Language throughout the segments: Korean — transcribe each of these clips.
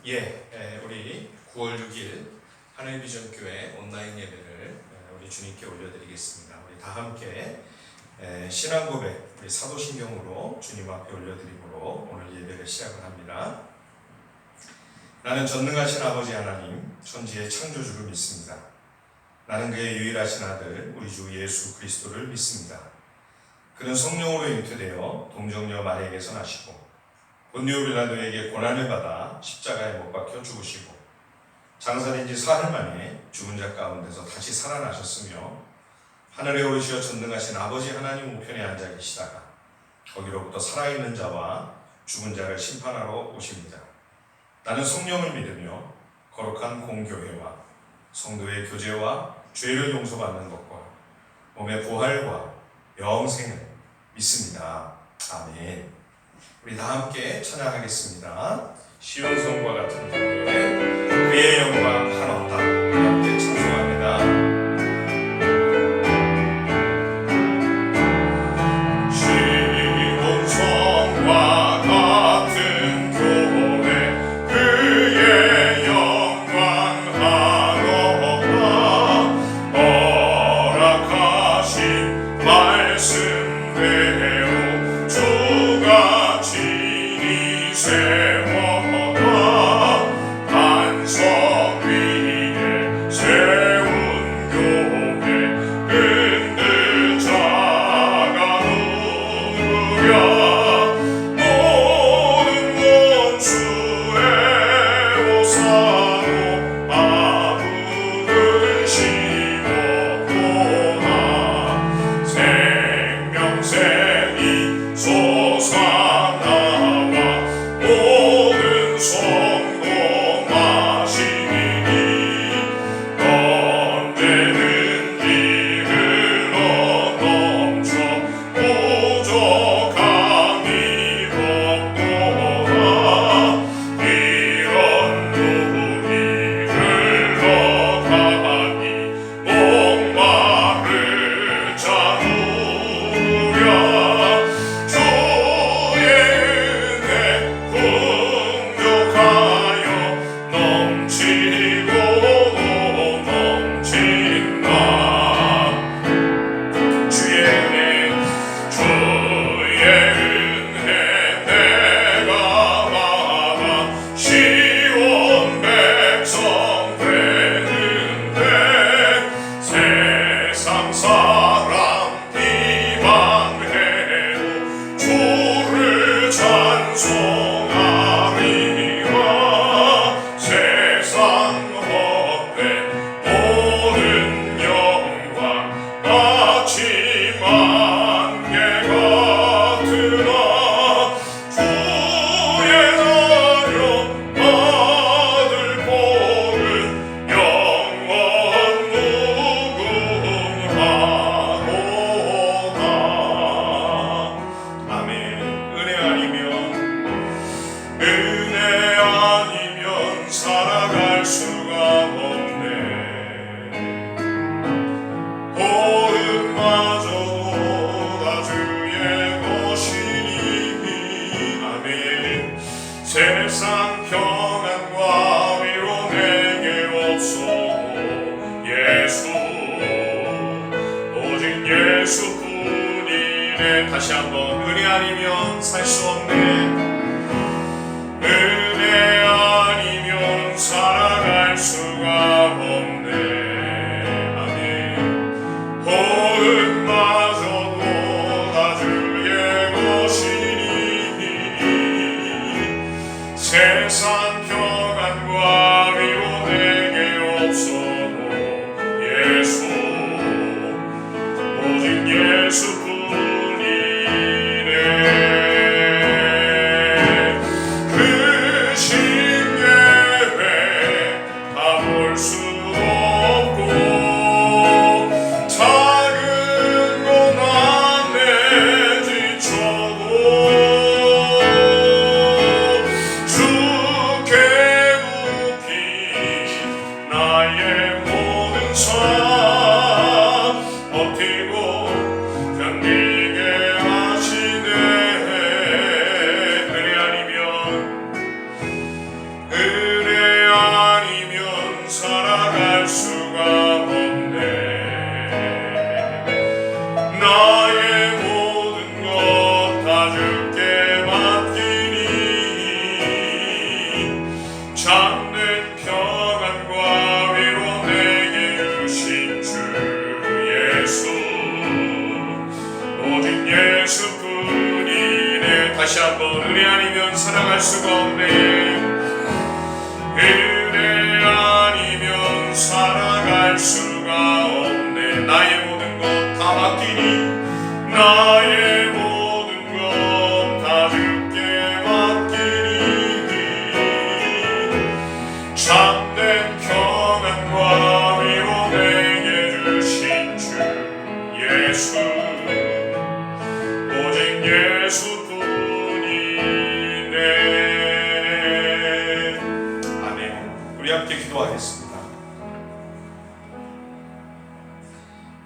우리 9월 6일 하늘비전교회 온라인 예배를 우리 주님께 올려드리겠습니다. 우리 다 함께 신앙 고백, 우리 사도신경으로 주님 앞에 올려드림으로 오늘 예배를 시작을 합니다. 나는 전능하신 아버지 하나님, 천지의 창조주를 믿습니다. 나는 그의 유일하신 아들, 우리 주 예수 그리스도를 믿습니다. 그는 성령으로 잉태되어 동정녀 마리아에게서 나시고 본디오 빌라도에게 고난을 받아 십자가에 못 박혀 죽으시고 장사된 지 사흘 만에 죽은 자 가운데서 다시 살아나셨으며 하늘에 오르시어 전능하신 아버지 하나님 우편에 앉아 계시다가 거기로부터 살아있는 자와 죽은 자를 심판하러 오십니다. 나는 성령을 믿으며 거룩한 공교회와 성도의 교제와 죄를 용서받는 것과 몸의 부활과 영생을 믿습니다. 아멘. 우리 다 함께 찬양하겠습니다. 시온성과 같은 교회, 그의 영광 한없다. 우리 함께 찬송합니다. 세상 평안과 위로 내게 없소서. 예수 오직 예수뿐이네. 다시 한번 은혜 아니면 살 수 없네. 은혜 아니면 살아갈 수가 없네. 아멘. 호흡마저도 다 주의 것이니 세상 평안과 위로 내게 없어도 예수 오직 예수뿐이네. 그 신계획 다 볼 수 없고 작은 고난에 지쳐도 나의 모든 삶 버티고 견디게 하시네. 은혜 아니면 참된 평안과 위로 내게 주신 주 예수, 오직 예수뿐이네. 다시 한번 은혜 아니면 살아갈 수가 없네. 은혜 아니면 살아갈 수가 없네. 나의 모든 것 다 맡기니, 나의 모든 것 다 주께 맡기니, 참된 평안과 위로 내게 주신 주 예수, 오직 예수뿐이네. 아멘. 우리 함께 기도하겠습니다.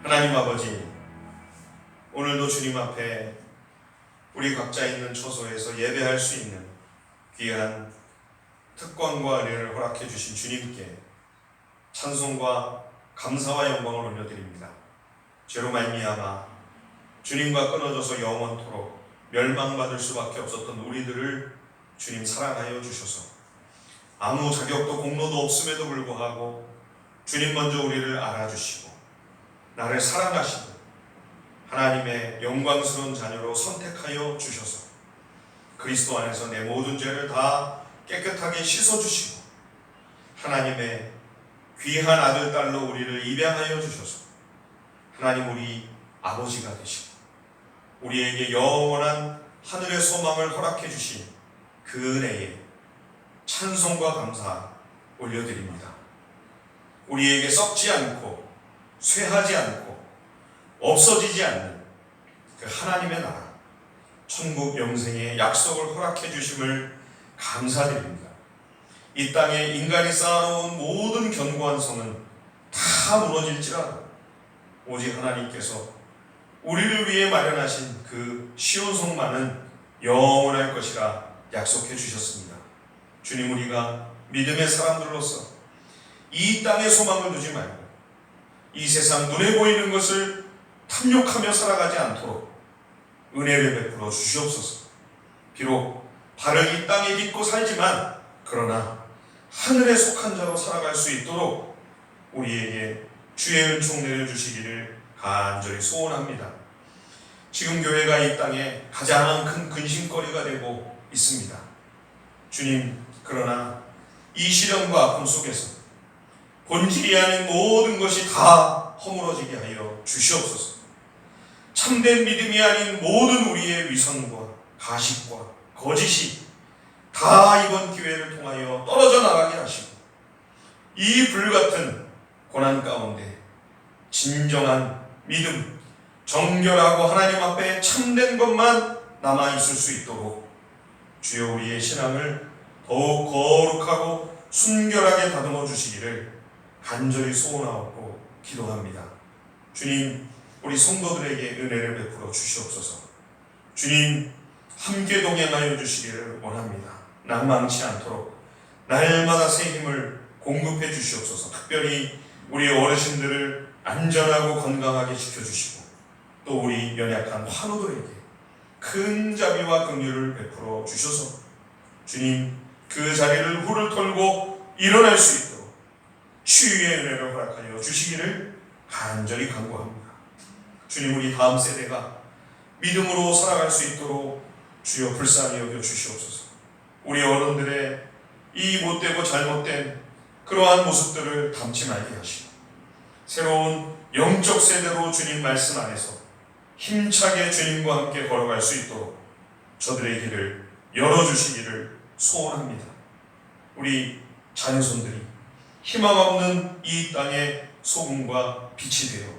하나님 아버지, 오늘도 주님 앞에 우리 각자 있는 처소에서 예배할 수 있는 귀한 특권과 은혜를 허락해 주신 주님께 찬송과 감사와 영광을 올려드립니다. 죄로 말미암아 주님과 끊어져서 영원토록 멸망받을 수밖에 없었던 우리들을 주님 사랑하여 주셔서 아무 자격도 공로도 없음에도 불구하고 주님 먼저 우리를 알아주시고 나를 사랑하시고 하나님의 영광스러운 자녀로 선택하여 주셔서 그리스도 안에서 내 모든 죄를 다 깨끗하게 씻어주시고 하나님의 귀한 아들, 딸로 우리를 입양하여 주셔서 하나님 우리 아버지가 되시고 우리에게 영원한 하늘의 소망을 허락해 주신 그 은혜에 찬송과 감사 올려드립니다. 우리에게 썩지 않고 쇠하지 않고 없어지지 않는 그 하나님의 나라 천국 영생의 약속을 허락해 주심을 감사드립니다. 이 땅에 인간이 쌓아놓은 모든 견고한 성은 다 무너질지라도 오직 하나님께서 우리를 위해 마련하신 그 시온성만은 영원할 것이라 약속해 주셨습니다. 주님, 우리가 믿음의 사람들로서 이 땅에 소망을 두지 말고 이 세상 눈에 보이는 것을 탐욕하며 살아가지 않도록 은혜를 베풀어 주시옵소서. 비록 발을 이 땅에 딛고 살지만 그러나 하늘에 속한 자로 살아갈 수 있도록 우리에게 주의 은총 내려주시기를 간절히 소원합니다. 지금 교회가 이 땅에 가장 큰 근심거리가 되고 있습니다. 주님, 그러나 이 시련과 아픔 속에서 본질이 아닌 모든 것이 다 허물어지게 하여 주시옵소서. 참된 믿음이 아닌 모든 우리의 위선과 가식과 거짓이 다 이번 기회를 통하여 떨어져 나가게 하시고 이 불같은 고난 가운데 진정한 믿음, 정결하고 하나님 앞에 참된 것만 남아있을 수 있도록 주여 우리의 신앙을 더욱 거룩하고 순결하게 다듬어 주시기를 간절히 소원하고 기도합니다. 주님, 우리 성도들에게 은혜를 베풀어 주시옵소서. 주님, 함께 동행하여 주시기를 원합니다. 낭망치 않도록 날마다 새 힘을 공급해 주시옵소서. 특별히 우리 어르신들을 안전하고 건강하게 지켜주시고 또 우리 연약한 환우들에게 큰 자비와 긍휼을 베풀어 주셔서 주님, 그 자리를 훌을 털고 일어날 수 있도록 치유의 은혜를 허락하여 주시기를 간절히 간구합니다. 주님, 우리 다음 세대가 믿음으로 살아갈 수 있도록 주여 불쌍히 여겨 주시옵소서. 우리 어른들의 이 못되고 잘못된 그러한 모습들을 담지 말게 하시고 새로운 영적 세대로 주님 말씀 안에서 힘차게 주님과 함께 걸어갈 수 있도록 저들의 길을 열어주시기를 소원합니다. 우리 자녀손들이 희망 없는 이 땅의 소금과 빛이 되어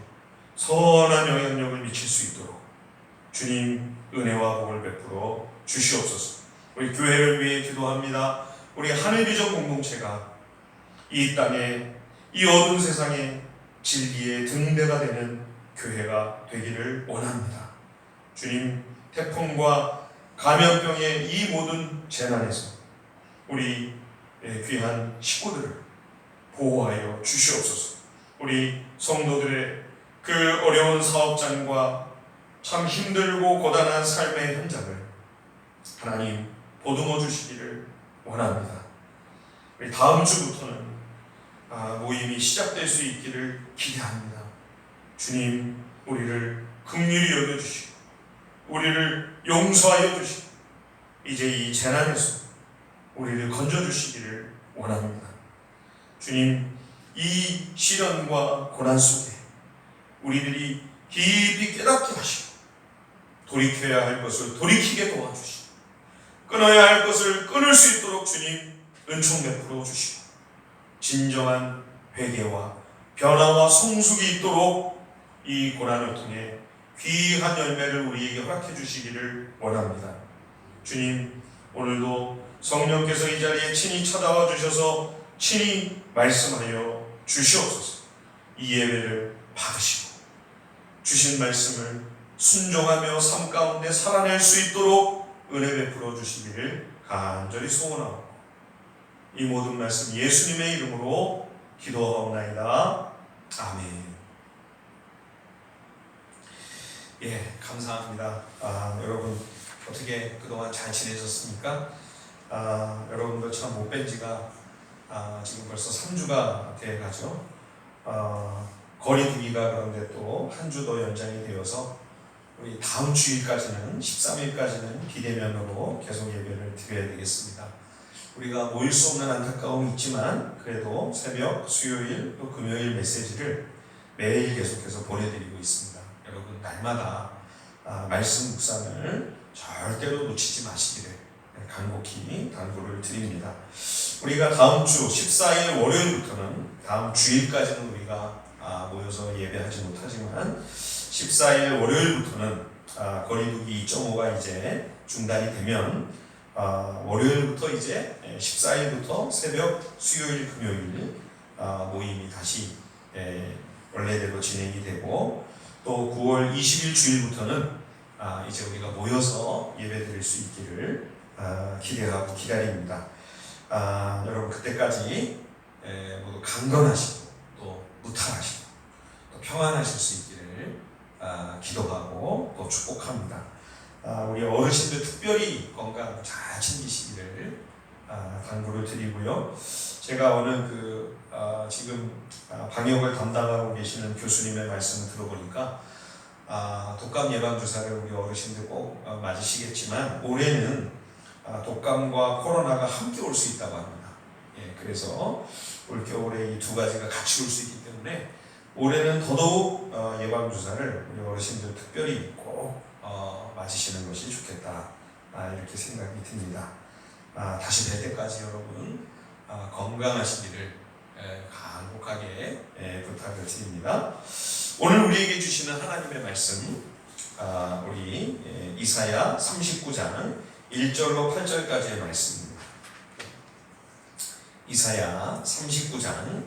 선한 영향력을 미칠 수 있도록 주님 은혜와 복을 베풀어 주시옵소서. 우리 교회를 위해 기도합니다. 우리 하늘비전 공동체가 이 땅에 이 어두운 세상에 진리의 등대가 되는 교회가 되기를 원합니다. 주님, 태풍과 감염병의 이 모든 재난에서 우리 귀한 식구들을 보호하여 주시옵소서. 우리 성도들의 그 어려운 사업장과 참 힘들고 고단한 삶의 현장을 하나님 보듬어 주시기를 원합니다. 우리 다음 주부터는 모임이 시작될 수 있기를 기대합니다. 주님, 우리를 긍휼히 여겨주시고 우리를 용서하여 주시고 이제 이 재난에서 우리를 건져주시기를 원합니다. 주님, 이 시련과 고난 속에 우리들이 깊이 깨닫게 하시고 돌이켜야 할 것을 돌이키게 도와주시고 끊어야 할 것을 끊을 수 있도록 주님 은총 베풀어 주시고 진정한 회개와 변화와 성숙이 있도록 이 고난을 통해 귀한 열매를 우리에게 허락해 주시기를 원합니다. 주님, 오늘도 성령께서 이 자리에 친히 찾아와 주셔서 친히 말씀하여 주시옵소서. 이 예배를 받으시고 주신 말씀을 순종하며 삶 가운데 살아낼 수 있도록 은혜 베풀어 주시기를 간절히 소원하고 이 모든 말씀 예수님의 이름으로 기도하옵나이다. 아멘. 예, 감사합니다. 여러분 어떻게 그동안 잘 지내셨습니까? 여러분도 참 못 뵌 지가 지금 벌써 3주가 돼가죠. 거리두기가 그런데 또 한 주 더 연장이 되어서 우리 다음 주일까지는 13일까지는 비대면으로 계속 예배를 드려야 되겠습니다. 우리가 모일 수 없는 안타까움이 있지만 그래도 새벽, 수요일, 또 금요일 메시지를 매일 계속해서 보내드리고 있습니다. 여러분 날마다 말씀 묵상을 절대로 놓치지 마시기를 간곡히 당부를 드립니다. 우리가 다음 주 14일 월요일부터는 다음 주일까지는 우리가 모여서 예배하지 못하지만 14일 월요일부터는 거리두기 2.5가 이제 중단이 되면 월요일부터 이제 14일부터 새벽, 수요일, 금요일 모임이 다시 원래대로 진행이 되고 또 9월 20일 주일부터는 이제 우리가 모여서 예배드릴 수 있기를 기대하고 기다립니다. 여러분 그때까지 모두 강건하시고 또 무탈하시고 또 평안하실 수 있기를 기도하고 또 축복합니다. 우리 어르신들 특별히 건강 잘 챙기시기를 당부를 드리고요. 제가 오늘 지금 방역을 담당하고 계시는 교수님의 말씀을 들어보니까 독감 예방 주사를 우리 어르신들 꼭 맞으시겠지만 올해는 독감과 코로나가 함께 올 수 있다고 합니다. 예, 그래서 올 겨울에 이 두 가지가 같이 올 수 있기 때문에 올해는 더더욱 예방 주사를 우리 어르신들 특별히 꼭 맞으시는 것이 좋겠다. 이렇게 생각이 듭니다. 다시 뵐 때까지 여러분 건강하시기를 간곡하게 부탁을 드립니다. 오늘 우리에게 주시는 하나님의 말씀 우리 이사야 39장 1절로 8절까지의 말씀입니다. 이사야 39장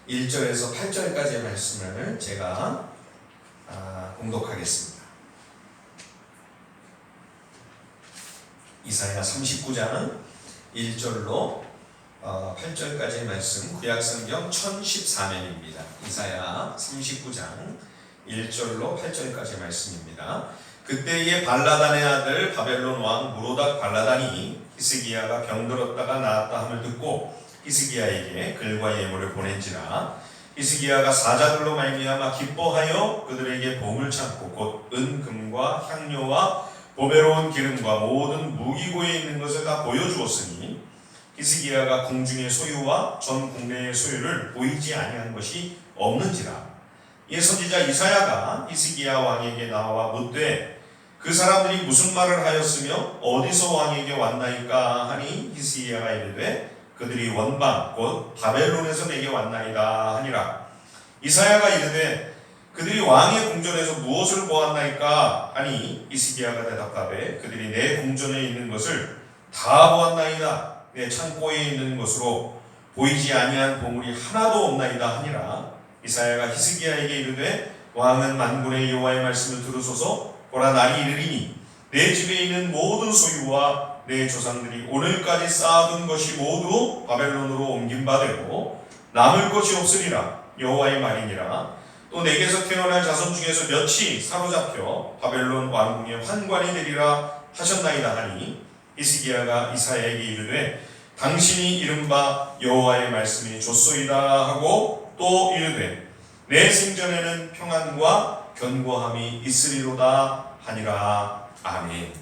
1절에서 8절까지의 말씀을 제가 봉독하겠습니다. 이사야 39장 1절로 8절까지의 말씀 구약성경 1014면입니다. 이사야 39장 1절로 8절까지의 말씀입니다. 그때의 발라단의 아들 바벨론 왕 무로닥 발라단이 히스기야가 병들었다가 나았다 함을 듣고 히스기야에게 글과 예물을 보낸지라. 히스기야가 사자들로 말미암아 기뻐하여 그들에게 봉을 찾고 곧 은, 금과 향료와 보배로운 기름과 모든 무기고에 있는 것을 다 보여주었으니 히스기야가 궁중의 소유와 전 국내의 소유를 보이지 아니한 것이 없는지라. 이에 선지자 이사야가 히스기야 왕에게 나와 묻되 그 사람들이 무슨 말을 하였으며 어디서 왕에게 왔나이까 하니 히스기야가 이르되 그들이 원방 곧 바벨론에서 내게 왔나이다 하니라. 이사야가 이르되 그들이 왕의 궁전에서 무엇을 보았나이까 하니 히스기야가 대답하되 그들이 내 궁전에 있는 것을 다 보았나이다. 내 창고에 있는 것으로 보이지 아니한 보물이 하나도 없나이다 하니라. 이사야가 히스기야에게 이르되 왕은 만군의 여호와의 말씀을 들으소서. 보라 날이 이르리니 내 집에 있는 모든 소유와 내 조상들이 오늘까지 쌓아둔 것이 모두 바벨론으로 옮긴 바 되고 남을 것이 없으리라. 여호와의 말이니라. 또 내게서 태어날 자손 중에서 몇이 사로잡혀 바벨론 왕궁의 환관이 되리라 하셨나이다 하니 히스기야가 이사야에게 이르되 당신이 이른바 여호와의 말씀이 좋소이다 하고 또 이르되 내 생전에는 평안과 견고함이 있으리로다 하니라. 아멘.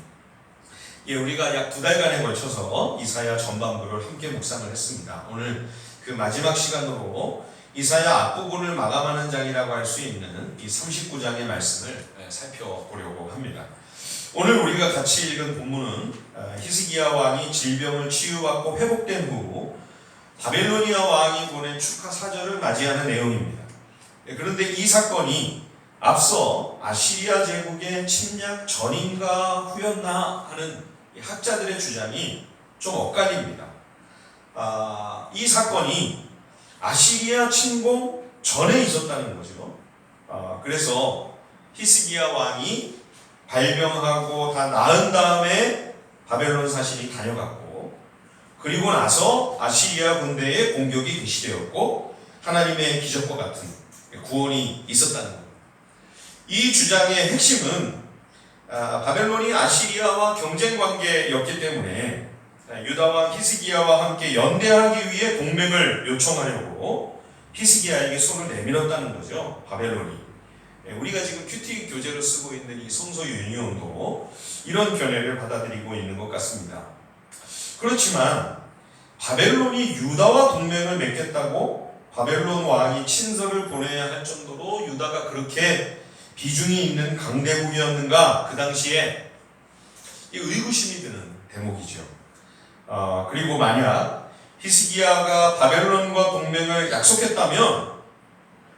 예, 우리가 약 2달간에 걸쳐서 이사야 전반부를 함께 묵상을 했습니다. 오늘 그 마지막 시간으로 이사야 앞부분을 마감하는 장이라고 할 수 있는 이 39장의 말씀을 살펴보려고 합니다. 오늘 우리가 같이 읽은 본문은 히스기야 왕이 질병을 치유받고 회복된 후 바벨로니아 왕이 보낸 축하 사절을 맞이하는 내용입니다. 그런데 이 사건이 앞서 아시리아 제국의 침략 전인가 후였나 하는 학자들의 주장이 좀 엇갈립니다. 이 사건이 아시리아 침공 전에 있었다는 거죠. 그래서 히스기야 왕이 발병하고 다 나은 다음에 바벨론 사신이 다녀갔고, 그리고 나서 아시리아 군대의 공격이 개시되었고 하나님의 기적과 같은 구원이 있었다는 겁니다. 이 주장의 핵심은 바벨론이 아시리아와 경쟁 관계였기 때문에 유다와 히스기야와 함께 연대하기 위해 동맹을 요청하려고 히스기야에게 손을 내밀었다는 거죠. 바벨론이. 우리가 지금 큐티 교재로 쓰고 있는 이 성서 유니온도 이런 견해를 받아들이고 있는 것 같습니다. 그렇지만 바벨론이 유다와 동맹을 맺겠다고 바벨론 왕이 친서를 보내야 할 정도로 유다가 그렇게 비중이 있는 강대국이었는가, 그 당시에 의구심이 드는 대목이죠. 그리고 만약 히스기야가 바벨론과 동맹을 약속했다면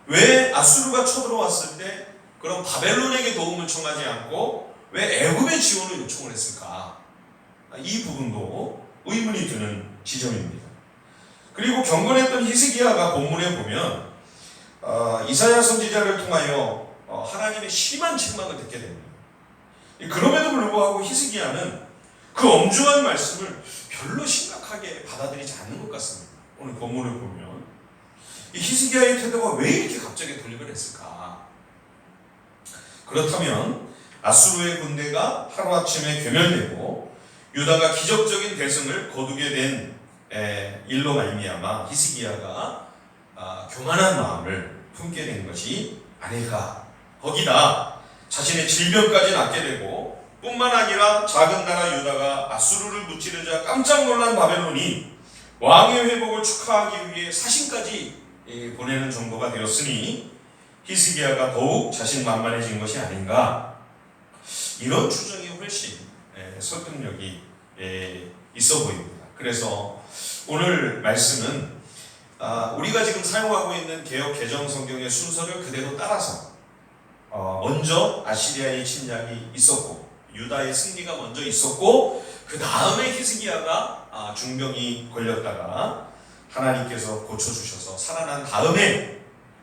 왜 아수르가 쳐들어왔을 때 그럼 바벨론에게 도움을 청하지 않고 왜 애굽의 지원을 요청을 했을까? 이 부분도 의문이 드는 지점입니다. 그리고 경건했던 히스기야가 본문에 보면 이사야 선지자를 통하여 하나님의 심한 책망을 듣게 됩니다. 그럼에도 불구하고 히스기야는 그 엄중한 말씀을 별로 심각하게 받아들이지 않는 것 같습니다. 오늘 본문을 보면 이 히스기야의 태도가 왜 이렇게 갑자기 돌림을 했을까? 그렇다면 아수르의 군대가 하루아침에 괴멸되고 유다가 기적적인 대승을 거두게 된 일로 말미암아 히스기야가 교만한 마음을 품게 된 것이 아닐까. 거기다 자신의 질병까지 낫게 되고 뿐만 아니라 작은 나라 유다가 아수르를 무찌르자 깜짝 놀란 바벨론이 왕의 회복을 축하하기 위해 사신까지 보내는 정도가 되었으니 히스기야가 더욱 자신만만해진 것이 아닌가. 이런 추정이 훨씬 설득력이 있어 보입니다. 그래서 오늘 말씀은 우리가 지금 사용하고 있는 개역 개정 성경의 순서를 그대로 따라서 먼저 아시리아의 침략이 있었고 유다의 승리가 먼저 있었고 그 다음에 히스기야가 중병이 걸렸다가 하나님께서 고쳐주셔서 살아난 다음에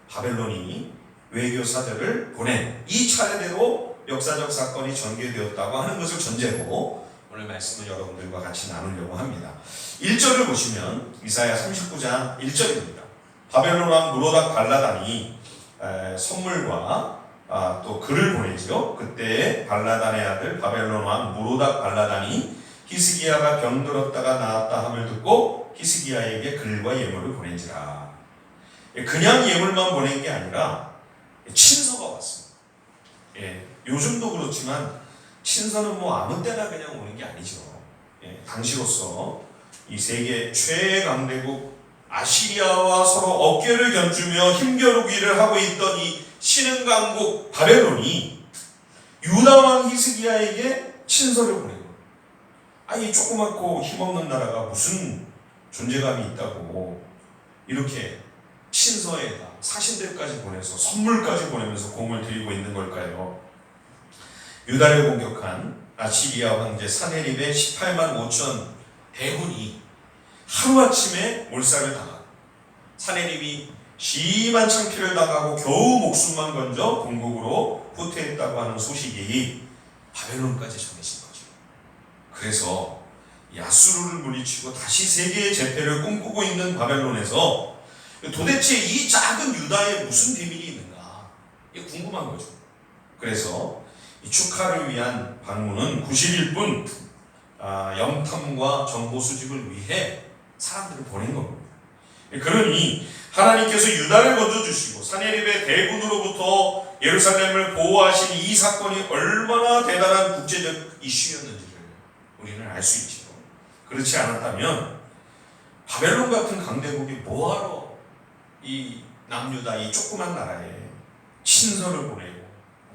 바벨론이 외교사절을 보낸 이 차례대로 역사적 사건이 전개되었다고 하는 것을 전제로 오늘 말씀을 여러분들과 같이 나누려고 합니다. 1절을 보시면 이사야 39장 1절입니다. 바벨론 왕 무로닥 발라단이 선물과 또 글을 보내지요. 그때 발라단의 아들 바벨론 왕 무로닥 발라단이 히스기야가 병들었다가 나았다 함을 듣고 히스기야에게 글과 예물을 보낸지라. 그냥 예물만 보낸 게 아니라 친서가 왔습니다. 요즘도 그렇지만 친서는 뭐 아무 때나 그냥 오는 게 아니죠. 당시로서 이 세계 최강대국 아시리아와 서로 어깨를 견주며 힘겨루기를 하고 있던 이 신흥강국 바벨론이 유다왕 히스기야에게 친서를 보내고, 이 조그맣고 힘없는 나라가 무슨 존재감이 있다고 이렇게 친서에다 사신들까지 보내서 선물까지 보내면서 공을 들이고 있는 걸까요? 유다를 공격한 아시리아 황제 사네립의 18만 5천 대군이 하루아침에 몰살을 당하고 사네립이 심한 창피를 당하고 겨우 목숨만 건져 본국으로 후퇴했다고 하는 소식이 바벨론까지 전해진 거죠. 그래서 아수르를 물리치고 다시 세계의 재패를 꿈꾸고 있는 바벨론에서 도대체 이 작은 유다에 무슨 비밀이 있는가, 이게 궁금한 거죠. 그래서 이 축하를 위한 방문은 90일 뿐 영탐과 정보 수집을 위해 사람들을 보낸 겁니다. 그러니 하나님께서 유다를 건져주시고 사내립의 대군으로부터 예루살렘을 보호하신 이 사건이 얼마나 대단한 국제적 이슈였는지를 우리는 알 수 있죠. 그렇지 않았다면 바벨론 같은 강대국이 뭐하러 이 남유다 이 조그만 나라에 친서를 보내고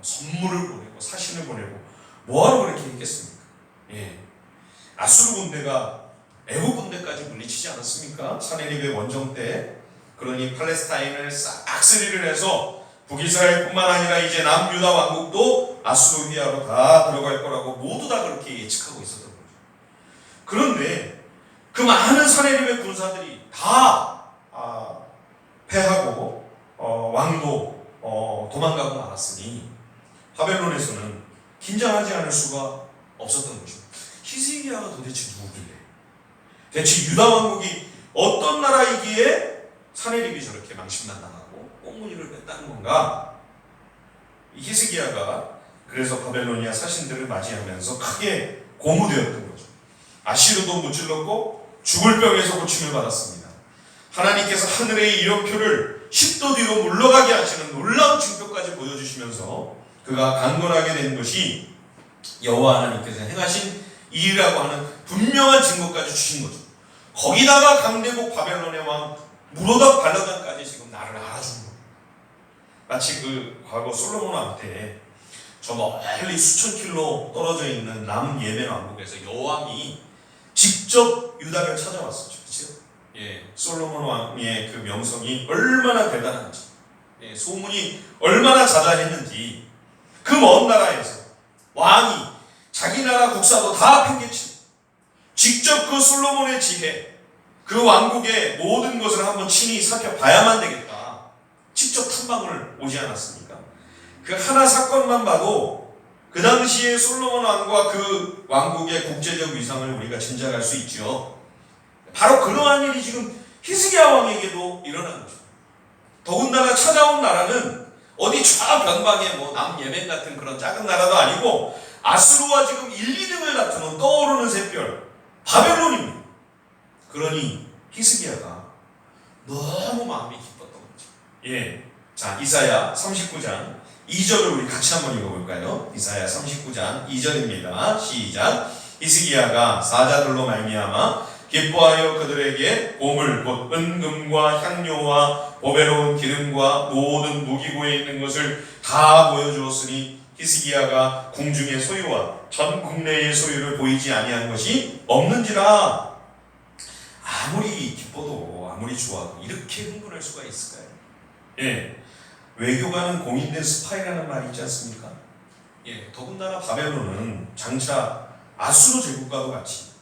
선물을 보내고 사신을 보내고 뭐하러 그렇게 했겠습니까? 아수르 군대가 애국 군대까지 물리치지 않았습니까? 사네립의 원정 때. 그러니 팔레스타인을 싹 쓰리를 해서 북이스라엘뿐만 아니라 이제 남유다 왕국도 아수르 휘하로 다 들어갈 거라고 모두 다 그렇게 예측하고 있었던 거죠. 그런데 그 많은 사네립의 군사들이 다 패하고 왕도 도망가고 말았으니 바벨론에서는 긴장하지 않을 수가 없었던 거죠. 히스기야가 도대체 누구길래? 대체 유다 왕국이 어떤 나라이기에 사네립이 저렇게 망신당하고 꽁무니를 뺐다는 건가? 히스기야가 그래서 바벨로니아 사신들을 맞이하면서 크게 고무되었던 거죠. 아시르도 무찔렀고 죽을 병에서 고침을 받았습니다. 하나님께서 하늘의 이름표를 10도 뒤로 물러가게 하시는 놀라운 징표까지 보여주시면서 그가 강건하게 된 것이 여호와 하나님께서 행하신 일이라고 하는 분명한 증거까지 주신 거죠. 거기다가 강대국 바벨론의 왕 무로닥 발라단까지 지금 나를 알아준 거예요. 마치 그 과거 솔로몬 왕 때 저 멀리 수천 킬로 떨어져 있는 남예멘 왕국에서 여왕이 직접 유다를 찾아왔었죠. 그렇죠? 솔로몬 왕의 그 명성이 얼마나 대단한지, 소문이 얼마나 자자했는지 그 먼 나라에서 왕이 자기 나라 국사도 다 팽개치고 직접 그 솔로몬의 지혜, 그 왕국의 모든 것을 한번 친히 살펴봐야만 되겠다. 직접 탐방을 오지 않았습니까? 그 하나 사건만 봐도 그 당시에 솔로몬 왕과 그 왕국의 국제적 위상을 우리가 짐작할 수 있죠. 바로 그러한 일이 지금 히스기야 왕에게도 일어난 거죠. 더군다나 찾아온 나라는 어디 좌변방의 뭐 남예멘 같은 그런 작은 나라도 아니고 아수르와 지금 1, 2등을 다투는 떠오르는 샛별 바벨론입니다. 그러니 히스기야가 너무 마음이 기뻤던 거죠. 자, 이사야 39장 2절을 우리 같이 한번 읽어볼까요? 이사야 39장 2절입니다. 시작. 히스기야가 사자들로 말미암아 기뻐하여 그들에게 보물 곧 은금과 향료와 보배로운 기름과 모든 무기고에 있는 것을 다 보여주었으니 히스기야가 궁중의 소유와 전 국내의 소유를 보이지 아니한 것이 없는지라. 아무리 기뻐도 아무리 좋아도 이렇게 흥분할 수가 있을까요? 외교관은 공인된 스파이라는 말이 있지 않습니까? 더군다나 바벨론은 장차 아수르 제국과도 같이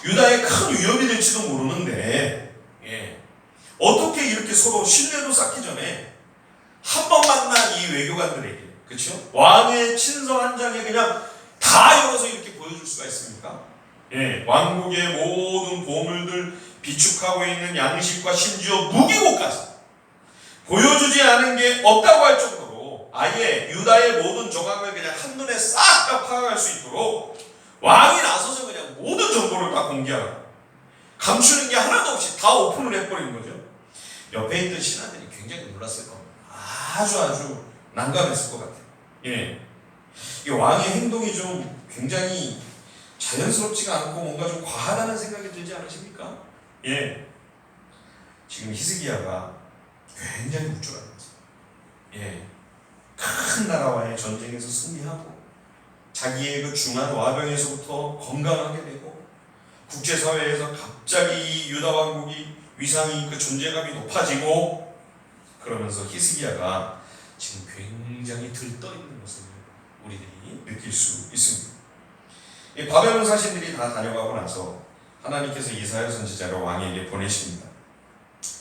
유다에 큰 위협이 될지도 모르는데 어떻게 이렇게 서로 신뢰도 쌓기 전에 한 번 만난 이 외교관들에게, 그렇죠? 왕의 친서 한 장에 그냥 다 열어서 이렇게 보여줄 수가 있습니까? 왕국의 모든 보물들, 비축하고 있는 양식과 심지어 무기고까지 보여주지 않은 게 없다고 할 정도로 아예 유다의 모든 조각을 그냥 한눈에 싹 다 파악할 수 있도록 왕이 나서서 그냥 모든 정보를 다 공개하고 감추는 게 하나도 없이 다 오픈을 해버린 거죠. 옆에 있던 신하들이 굉장히 놀랐을 겁니다. 아주 난감했을 것 같아요. 이 왕의 행동이 좀 굉장히 자연스럽지가 않고 뭔가 좀 과하다는 생각이 들지 않으십니까? 지금 히스기야가 굉장히 우쭐한 거죠. 큰 나라와의 전쟁에서 승리하고 자기의 그 중한 와병에서부터 건강하게 되고 국제사회에서 갑자기 유다 왕국이 위상이 그 존재감이 높아지고 그러면서 히스기야가 지금 굉장히 들떠있는 것을 우리들이 느낄 수 있습니다. 이 바벨론 사신들이 다 다녀가고 나서 하나님께서 이사야 선지자를 왕에게 보내십니다.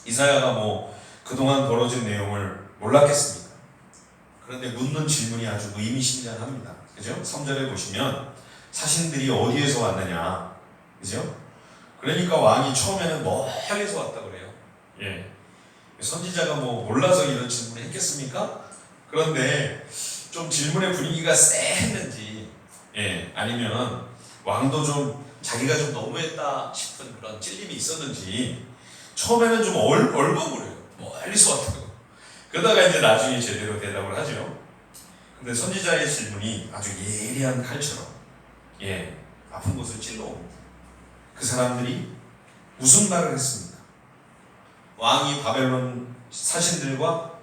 이사야가 뭐 그동안 벌어진 내용을 몰랐겠습니까? 그런데 묻는 질문이 아주 의미심장합니다. 그죠? 3절에 보시면 사신들이 어디에서 왔느냐, 그죠? 그러니까 왕이 처음에는 멀리서 왔다 그래요. 선지자가 뭐 몰라서 이런 질문을 했겠습니까? 그런데 좀 질문의 분위기가 쎄했는지, 아니면 왕도 좀 자기가 좀 너무했다 싶은 그런 찔림이 있었는지 처음에는 좀 얼버무려요. 멀리서 왔다고. 그러다가 이제 나중에 제대로 대답을 하죠. 근데 선지자의 질문이 아주 예리한 칼처럼 아픈 곳을 찔러옵니다. 그 사람들이 무슨 말을 했습니까? 왕이 바벨론 사신들과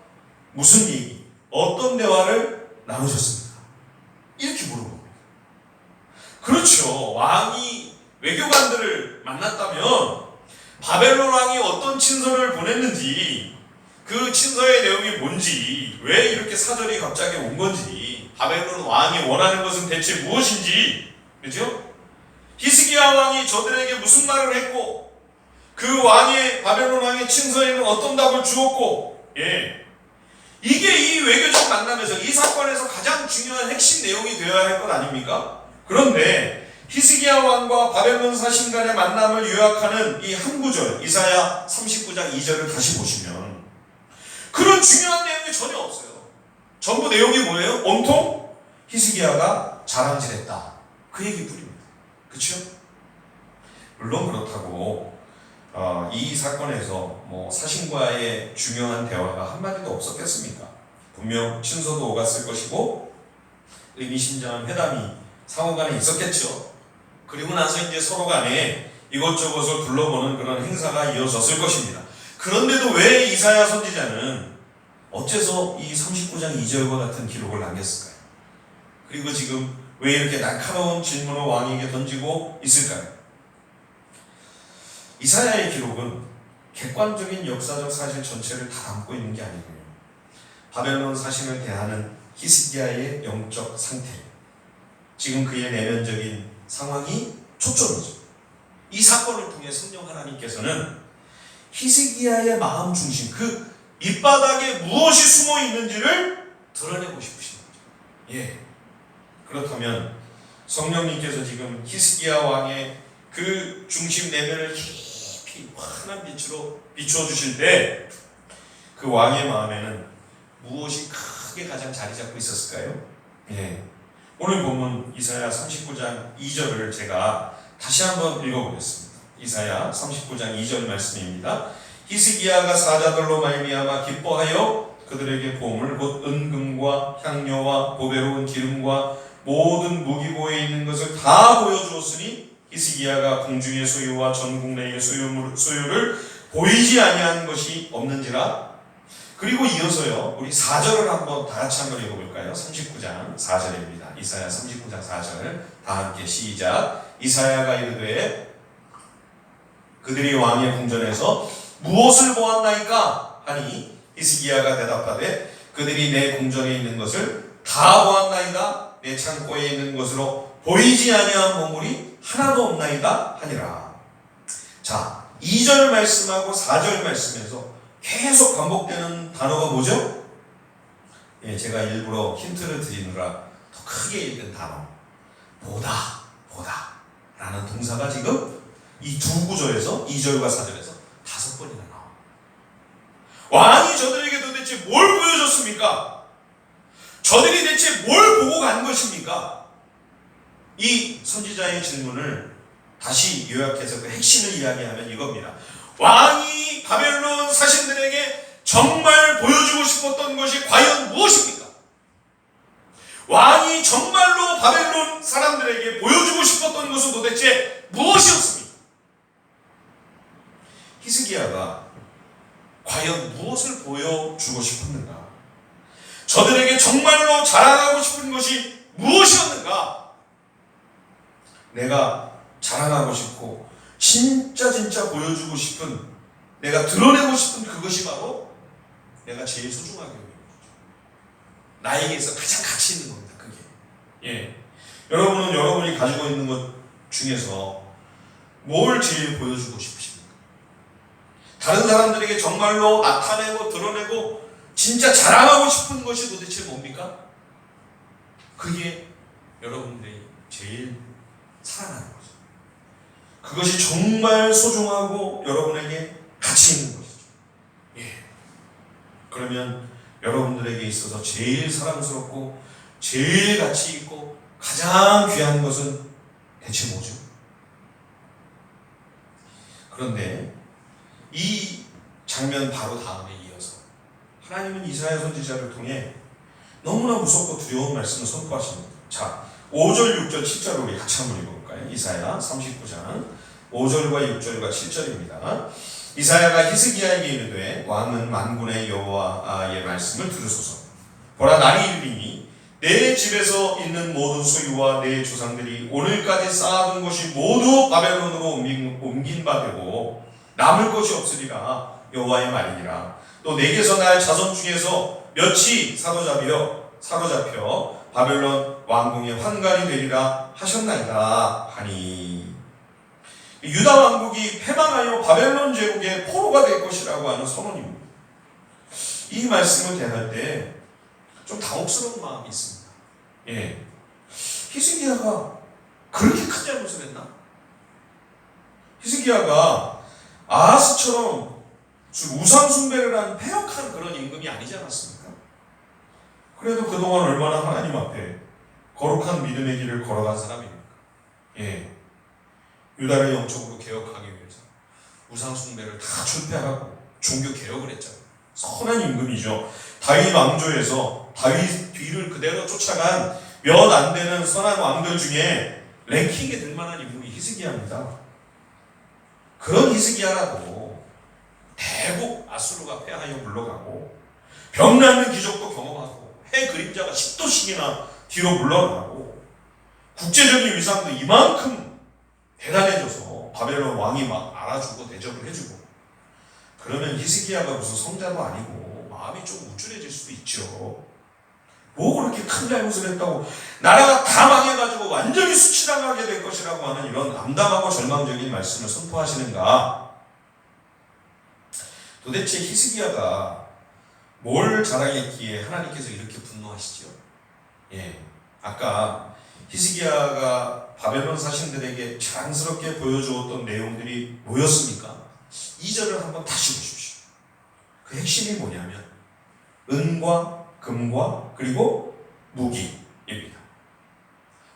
무슨 얘기, 어떤 대화를 나누셨습니까? 이렇게 물어봅니다. 그렇죠. 왕이 외교관들을 만났다면 바벨론 왕이 어떤 친서를 보냈는지, 그 친서의 내용이 뭔지, 왜 이렇게 사절이 갑자기 온 건지, 바벨론 왕이 원하는 것은 대체 무엇인지, 그렇죠? 히스기야 왕이 저들에게 무슨 말을 했고, 그 왕의 바벨론 왕의 친서에는 어떤 답을 주었고, 이게 이 외교적 만남에서, 이 사건에서 가장 중요한 핵심 내용이 되어야 할 것 아닙니까? 그런데 히스기야 왕과 바벨론 사신 간의 만남을 요약하는 이 한 구절, 이사야 39장 2절을 다시 보시면 그런 중요한 내용이 전혀 없어요. 전부 내용이 뭐예요? 온통 히스기야가 자랑질했다, 그 얘기뿐입니다. 그렇죠? 물론 그렇다고 이 사건에서 사신과의 중요한 대화가 한마디도 없었겠습니까? 분명 친서도 오갔을 것이고 의미심장한 회담이 상호간에 있었겠죠. 그리고 나서 이제 서로 간에 이것저것을 둘러보는 그런 행사가 이어졌을 것입니다. 그런데도 왜 이사야 선지자는 어째서 이 39장 2절과 같은 기록을 남겼을까요? 그리고 지금 왜 이렇게 날카로운 질문을 왕에게 던지고 있을까요? 이사야의 기록은 객관적인 역사적 사실 전체를 다 담고 있는 게 아니고요. 바벨론 사신을 대하는 히스기야의 영적 상태, 지금 그의 내면적인 상황이 초점이죠. 이 사건을 통해 성령 하나님께서는 히스기야의 마음 중심, 그 밑바닥에 무엇이 숨어 있는지를 드러내고 싶으신 거죠. 그렇다면 성령님께서 지금 히스기야 왕의 그 중심 내면을 깊이 환한 빛으로 비추어 주실 때 그 왕의 마음에는 무엇이 크게 가장 자리 잡고 있었을까요? 오늘 본문 이사야 39장 2절을 제가 다시 한번 읽어보겠습니다. 이사야 39장 2절 말씀입니다. 히스기야가 사자들로 말미암아 기뻐하여 그들에게 보물 곧 은금과 향료와 보배로운 기름과 모든 무기고에 있는 것을 다 보여주었으니 히스기야가 궁중의 소유와 전국 내의 소유를 보이지 아니한 것이 없는지라. 그리고 이어서요, 우리 4절을 한번 다 같이 한번 읽어볼까요? 39장 4절입니다. 이사야 39장 4절 다 함께 시작. 이사야가 이르되 그들이 왕의 궁전에서 무엇을 보았나이까 하니 히스기야가 대답하되 그들이 내 궁전에 있는 것을 다 보았나이다. 내 창고에 있는 것으로 보이지 아니한 보물이 하나도 없나이다 하니라. 자, 2절 말씀하고 4절 말씀에서 계속 반복되는 단어가 뭐죠? 제가 일부러 힌트를 드리느라 더 크게 읽은 단어, 보다 라는 동사가 지금 이 두 구절에서 2절과 4절에서 5번이나 나와. 왕이 저들에게 도대체 뭘 보여줬습니까? 저들이 대체 뭘 보고 간 것입니까? 이 선지자의 질문을 다시 요약해서 그 핵심을 이야기하면 이겁니다. 왕이 바벨론 사신들에게 정말 보여주고 싶었던 것이 과연 무엇입니까? 왕이 정말로 바벨론 사람들에게 보여주고 싶었던 것은 도대체 무엇이었습니까? 히스기야가 과연 무엇을 보여주고 싶었는가? 저들에게 정말로 자랑하고 싶은 것이 무엇이었는가? 내가 자랑하고 싶고 진짜 보여주고 싶은, 내가 드러내고 싶은 그것이 바로 내가 제일 소중하게 여기는 거죠. 나에게서 가장 가치 있는 겁니다. 그게. 여러분은 여러분이 가지고 있는 것 중에서 뭘 제일 보여주고 싶으십니까? 다른 사람들에게 정말로 나타내고 드러내고 진짜 자랑하고 싶은 것이 도대체 뭡니까? 그게 여러분들이 제일 사랑하는 거죠. 그것이 정말 소중하고 여러분에게 가치 있는 것이죠. 그러면 여러분들에게 있어서 제일 사랑스럽고 제일 가치 있고 가장 귀한 것은 대체 뭐죠? 그런데 이 장면 바로 다음에 이어서 하나님은 이사야 선지자를 통해 너무나 무섭고 두려운 말씀을 선포하십니다. 자, 5절, 6절, 7절 우리 같이 한번 읽어볼까요? 이사야 39장 5절과 6절과 7절입니다. 이사야가 히스기야에게 이르되 왕은 만군의 여호와의 말씀을 들으소서. 보라, 날이 이르리니 내 집에서 있는 모든 소유와 내 조상들이 오늘까지 쌓아둔 것이 모두 바벨론으로 옮긴 바 되고 남을 것이 없으리라. 여호와의 말이니라. 또 내게서 날 자손 중에서 몇이 사로잡혀 바벨론 왕궁의 환관이 되리라 하셨나이다 하니, 유다 왕국이 패망하여 바벨론 제국의 포로가 될 것이라고 하는 선언입니다. 이 말씀을 대할 때 좀 당혹스러운 마음이 있습니다. 예, 히스기야가 그렇게 큰 잘못을 했나? 히스기야가 아하스처럼 우상 숭배를 한 폐역한 그런 임금이 아니지 않았습니까? 그래도 그동안 얼마나 하나님 앞에 거룩한 믿음의 길을 걸어간 사람입니까? 예, 유다를 영적으로 개혁하기 위해서 우상 숭배를 다 철폐하고 종교 개혁을 했잖아요. 선한 임금이죠. 다윗 왕조에서 다윗 뒤를 그대로 쫓아간 몇 안 되는 선한 왕들 중에 랭킹에 들 만한 인물이 히스기야입니다. 그런 히스기야라도 대국 아수르가 패하여 물러가고 병나는 기적도 경험하고 해 그림자가 10도씩이나 뒤로 물러나고 국제적인 위상도 이만큼 대단해져서 바벨론 왕이 막 알아주고 대접을 해주고, 그러면 히스기야가 무슨 성자도 아니고 마음이 좀 우쭐해질 수도 있죠. 뭐 그렇게 큰 잘못을 했다고 나라가 다 망해가지고 완전히 수치당하게 될 것이라고 하는 이런 암담하고 절망적인 말씀을 선포하시는가? 도대체 히스기야가 뭘 자랑했기에 하나님께서 이렇게 분노하시지요? 예, 아까 히스기야가 바벨론 사신들에게 자랑스럽게 보여주었던 내용들이 뭐였습니까? 2절을 한번 다시 보십시오. 그 핵심이 뭐냐면 은과 금과 그리고 무기입니다.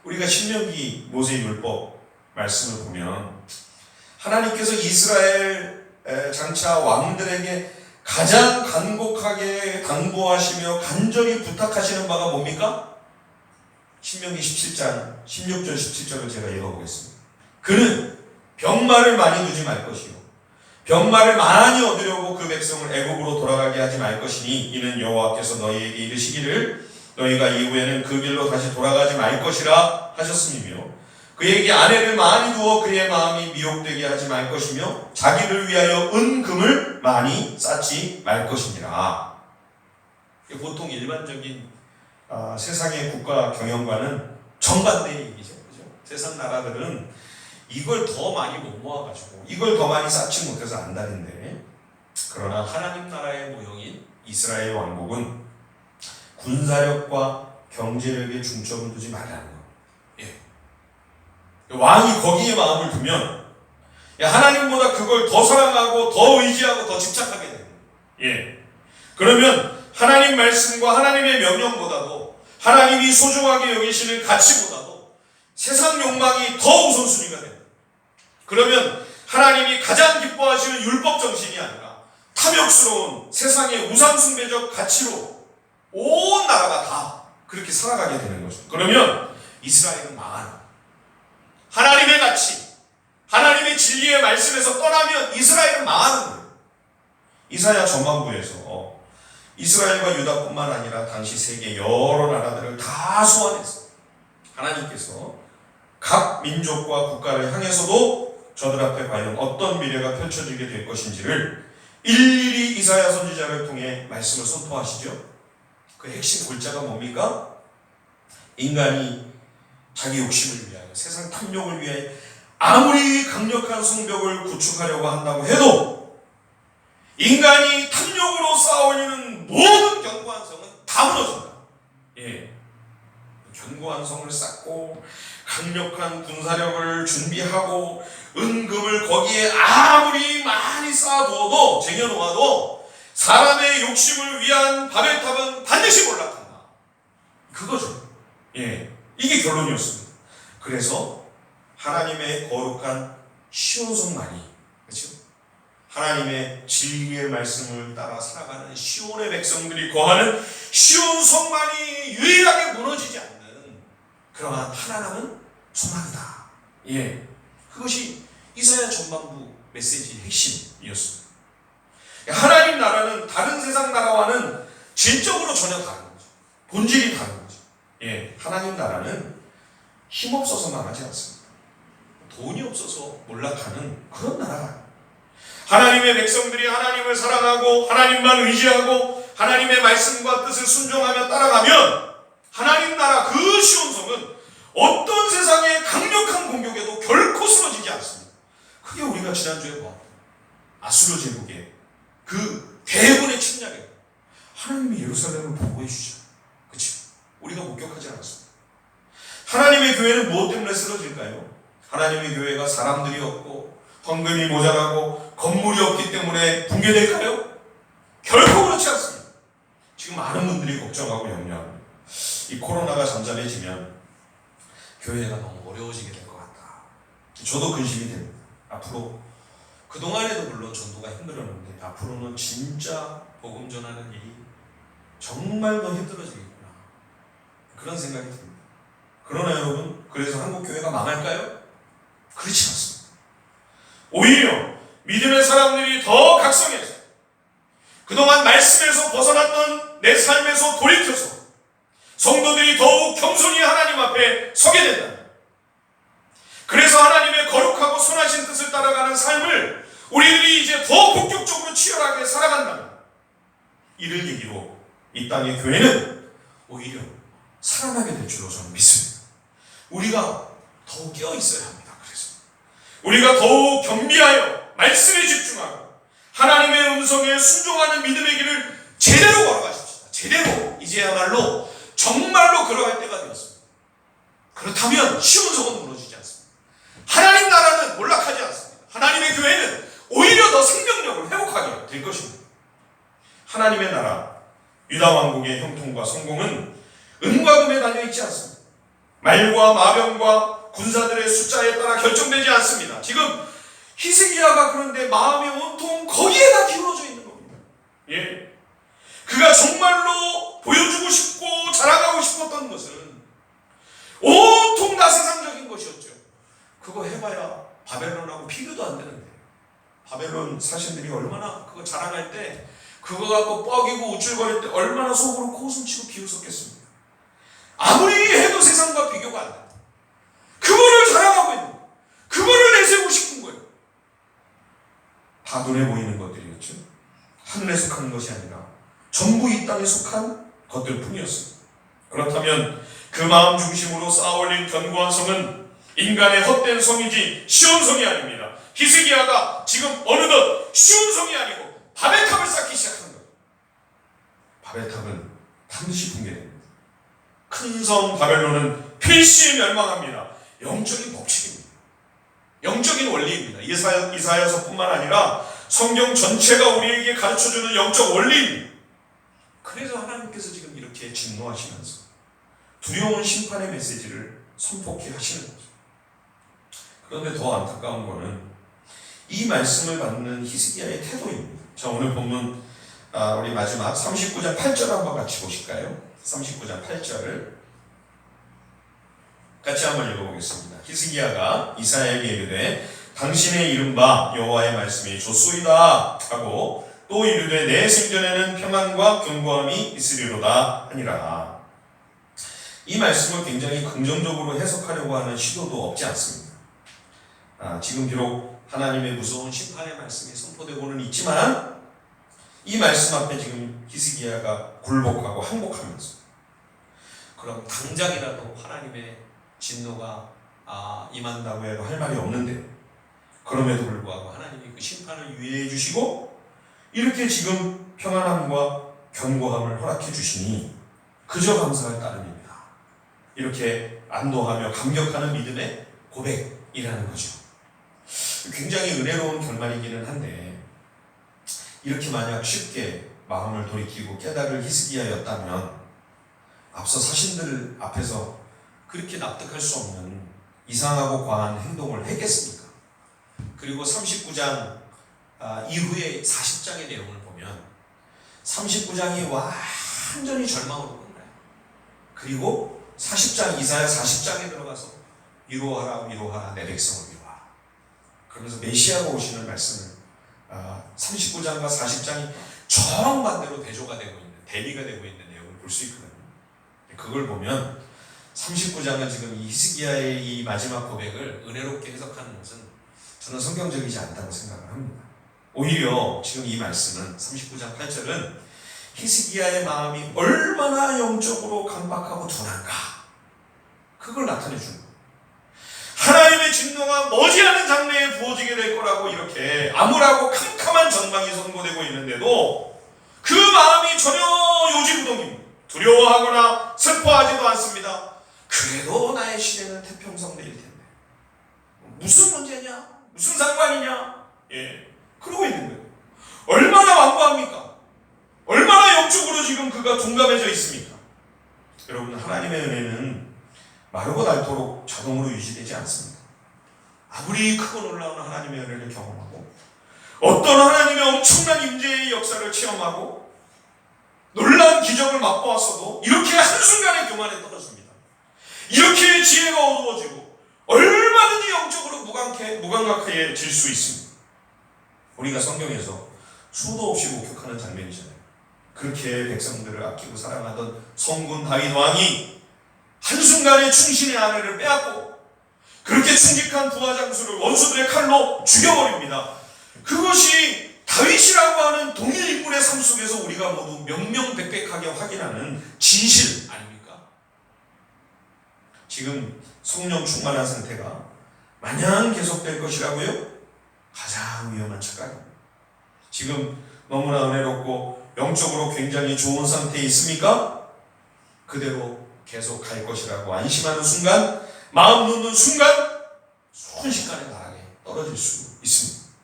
우리가 신명기 모세율법 말씀을 보면 하나님께서 이스라엘 장차 왕들에게 가장 간곡하게 당부하시며 간절히 부탁하시는 바가 뭡니까? 신명기 17장 16절 17절을 제가 읽어보겠습니다. 그는 병마를 많이 두지 말 것이요 병마를 많이 얻으려고 그 백성을 애굽으로 돌아가게 하지 말 것이니 이는 여호와께서 너희에게 이르시기를 너희가 이후에는 그 길로 다시 돌아가지 말 것이라 하셨음이며, 그에게 아내를 많이 두어 그의 마음이 미혹되게 하지 말 것이며 자기를 위하여 은금을 많이 쌓지 말 것이니라. 보통 일반적인 세상의 국가 경영과는 정반대의 얘기죠. 그죠? 세상 나라들은 이걸 더 많이 못 모아가지고 이걸 더 많이 쌓지 못해서 안달인데, 그러나 하나님 나라의 모형인 이스라엘 왕국은 군사력과 경제력에 중점을 두지 말라는 거. 예. 왕이 거기에 마음을 두면 하나님보다 그걸 더 사랑하고 더 의지하고 더 집착하게 됩니다. 예. 그러면 하나님 말씀과 하나님의 명령보다도 하나님이 소중하게 여기시는 가치보다도 세상 욕망이 더 우선순위가 됩니다. 그러면 하나님이 가장 기뻐하시는 율법 정신이 아니라 탐욕스러운 세상의 우상숭배적 가치로 온 나라가 다 그렇게 살아가게 되는 거죠. 그러면 이스라엘은 망하는 거예요. 하나님의 가치, 하나님의 진리의 말씀에서 떠나면 이스라엘은 망하는 거예요. 이사야 전반부에서 이스라엘과 유다뿐만 아니라 당시 세계 여러 나라들을 다 소환해서 하나님께서 각 민족과 국가를 향해서도 저들 앞에 과연 어떤 미래가 펼쳐지게 될 것인지를 일일이 이사야 선지자를 통해 말씀을 선포하시죠. 그 핵심 골자가 뭡니까? 인간이 자기 욕심을 위하여 세상 탐욕을 위해 아무리 강력한 성벽을 구축하려고 한다고 해도 인간이 탐욕으로 쌓아올리는 모든 견고한 성은 다 무너진다. 예, 견고한 성을 쌓고 강력한 군사력을 준비하고 은금을 거기에 아무리 많이 쌓아두어도 쟁여놓아도 사람의 욕심을 위한 바벨탑은 반드시 몰락한다. 그거죠. 예, 이게 결론이었습니다. 그래서 하나님의 거룩한 시온성만이 그렇죠? 하나님의 진리의 말씀을 따라 살아가는 시온의 백성들이 거하는 시온 성만이 유일하게 무너지지 않는 그러한 하나님은 소망이다. 예, 그것이 이사야 전반부 메시지의 핵심이었습니다. 하나님 나라는 다른 세상 나라와는 질적으로 전혀 다른 거죠. 본질이 다른 거죠. 예, 하나님 나라는 힘없어서 망하지 않습니다. 돈이 없어서 몰락하는 그런 나라가 아니에요. 하나님의 백성들이 하나님을 사랑하고 하나님만 의지하고 하나님의 말씀과 뜻을 순종하며 따라가면 하나님 나라 그 시온성은 어떤 세상의 강력한 공격에도 결코 쓰러지지 않습니다. 그게 우리가 지난주에 보았던 아수르 제국의 그 대군의 침략에 하나님이 예루살렘을 보호해 주시죠. 그렇죠? 우리가 목격하지 않았습니다. 하나님의 교회는 무엇 때문에 쓰러질까요? 하나님의 교회가 사람들이 없고 헌금이 모자라고 건물이 없기 때문에 붕괴될까요? 결코 그렇지 않습니다. 지금 많은 분들이 걱정하고 염려합니다. 이 코로나가 잠잠해지면 교회가 너무 어려워지게 될 것 같다. 저도 근심이 됩니다. 앞으로 그동안에도 물론 전도가 힘들었는데 앞으로는 진짜 복음 전하는 일이 정말 더 힘들어지겠구나. 그런 생각이 듭니다. 그러나 여러분, 그래서 한국교회가 망할까요? 그렇지 않습니다. 오히려 믿음의 사람들이 더 각성해서 그동안 말씀에서 벗어났던 내 삶에서 돌이켜서 성도들이 더욱 겸손히 하나님 앞에 서게 된다. 그래서 하나님의 거룩하고 선하신 뜻을 따라가는 삶을 우리들이 이제 더 본격적으로 치열하게 살아간다면 이를 계기로 이 땅의 교회는 오히려 살아나게 될 줄로 저는 믿습니다. 우리가 더욱 깨어 있어야 합니다. 그래서 우리가 더욱 겸비하여 말씀에 집중하고 하나님의 음성에 순종하는 믿음의 길을 제대로 걸어가십시다. 제대로 이제야말로 정말로 걸어갈 때가 되었습니다. 그렇다면 시온성은 무너지지 않습니다. 하나님 나라는 몰락하지 않습니다. 하나님의 교회는 오히려 더 생명력을 회복하게 될 것입니다. 하나님의 나라, 유다 왕국의 형통과 성공은 은과 금에 달려있지 않습니다. 말과 마병과 군사들의 숫자에 따라 결정되지 않습니다. 지금 히스기야가 그런데 마음이 온통 거기에다 기울어져 있는 겁니다. 예, 그가 정말로 보여주고 싶고 자랑하고 싶었던 것은 온통 다 세상적인 것이었죠. 그거 해봐야 바벨론하고 비교도 안 되는데 바벨론 사신들이 얼마나 그거 자랑할 때 그거 갖고 뻐기고 우쭐거릴 때 얼마나 속으로 코웃음치고 비웃었겠습니까? 아무리 해도 세상과 비교가 안 돼요. 그거를 자랑하고 있는 거예요. 그거를 내세우고 싶은 거예요. 다 눈에 보이는 것들이었죠. 하늘에 속한 것이 아니라 전부 이 땅에 속한 것들 뿐이었습니다. 그렇다면 그 마음 중심으로 쌓아올린 견고한 성은 인간의 헛된 성이지 시온성이 아닙니다. 히스기야가 지금 어느덧 시온성이 아니고 바벨탑을 쌓기 시작한 거예요. 바벨탑은 반드시 붕괴됩니다. 큰 성 바벨론은 필시 멸망합니다. 영적인 법칙입니다. 영적인 원리입니다. 이사야서뿐만 아니라 성경 전체가 우리에게 가르쳐주는 영적 원리입니다. 그래서 하나님께서 지금 이렇게 진노하시면서 두려운 심판의 메시지를 선포케 하시는 거죠. 그런데 더 안타까운 거는 이 말씀을 받는 히스기야의 태도입니다. 자, 오늘 본문 우리 마지막 39장 8절 한번 같이 보실까요? 39장 8절을 같이 한번 읽어보겠습니다. 히스기야가 이사야에게 이르되 당신의 이른바 여호와의 말씀이 좋소이다 하고 또 이르되 내 생전에는 평안과 견고함이 있으리로다 하니라. 이 말씀을 굉장히 긍정적으로 해석하려고 하는 시도도 없지 않습니다. 지금 비록 하나님의 무서운 심판의 말씀이 선포되고는 있지만 이 말씀 앞에 지금 히스기야가 굴복하고 항복하면서 그럼 당장이라도 하나님의 진노가 임한다고 해도 할 말이 없는데 그럼에도 불구하고 하나님이 그 심판을 유예해 주시고 이렇게 지금 평안함과 견고함을 허락해 주시니 그저 감사할 따름입니다. 이렇게 안도하며 감격하는 믿음의 고백이라는 거죠. 굉장히 은혜로운 결말이기는 한데 이렇게 만약 쉽게 마음을 돌이키고 깨달을 히스기야였다면 앞서 사신들 앞에서 그렇게 납득할 수 없는 이상하고 과한 행동을 했겠습니까? 그리고 39장 이후의 40장의 내용을 보면 39장이 완전히 절망으로 끝나요. 그리고 40장 이사야 40장에 들어가서 위로하라 위로하라 내 백성을 위로하라. 그러면서 메시아가 오시는 말씀을 39장과 40장이 정반대로 대조가 되고 있는, 대비가 되고 있는 내용을 볼 수 있거든요. 그걸 보면 39장은 지금 이 히스기야의 이 마지막 고백을 은혜롭게 해석하는 것은 저는 성경적이지 않다고 생각을 합니다. 오히려 지금 이 말씀은 39장 8절은 히스기야의 마음이 얼마나 영적으로 강박하고 둔한가, 그걸 나타내 주는 거예요. 하나님의 진노가 머지않은 장래에 부어지게 될 거라고 이렇게 암울하고 캄캄한 전망이 선고되고 있는데도 그 마음이 전혀 요지부동입니다. 두려워하거나 슬퍼하지도 않습니다. 그래도 나의 시대는 태평성대일 텐데 무슨 문제냐? 무슨 상관이냐? 그러고 있는 거예요. 얼마나 완고합니까? 얼마나 영적으로 지금 그가 둔감해져 있습니까? 여러분, 하나님의 은혜는 마르고 닳도록 자동으로 유지되지 않습니다. 아무리 크고 놀라운 하나님의 은혜를 경험하고 어떤 하나님의 엄청난 임재의 역사를 체험하고 놀라운 기적을 맛보았어도 이렇게 한순간에 교만에 떨어집니다. 이렇게 지혜가 어두워지고 얼마든지 영적으로 무감각해질 수 있습니다. 우리가 성경에서 수도 없이 목격하는 장면이잖아요. 그렇게 백성들을 아끼고 사랑하던 성군 다윗 왕이 한순간에 충신의 아내를 빼앗고 그렇게 충직한 부하 장수를 원수들의 칼로 죽여버립니다. 그것이 다윗이라고 하는 동일 인물의 삶 속에서 우리가 모두 명명백백하게 확인하는 진실 아닙니까? 지금 성령 충만한 상태가 마냥 계속될 것이라고요? 가장 위험한 착각입니다. 지금 너무나 은혜롭고 영적으로 굉장히 좋은 상태에 있습니까? 그대로 계속 갈 것이라고 안심하는 순간, 마음 놓는 순간 순식간에 나락에 떨어질 수 있습니다.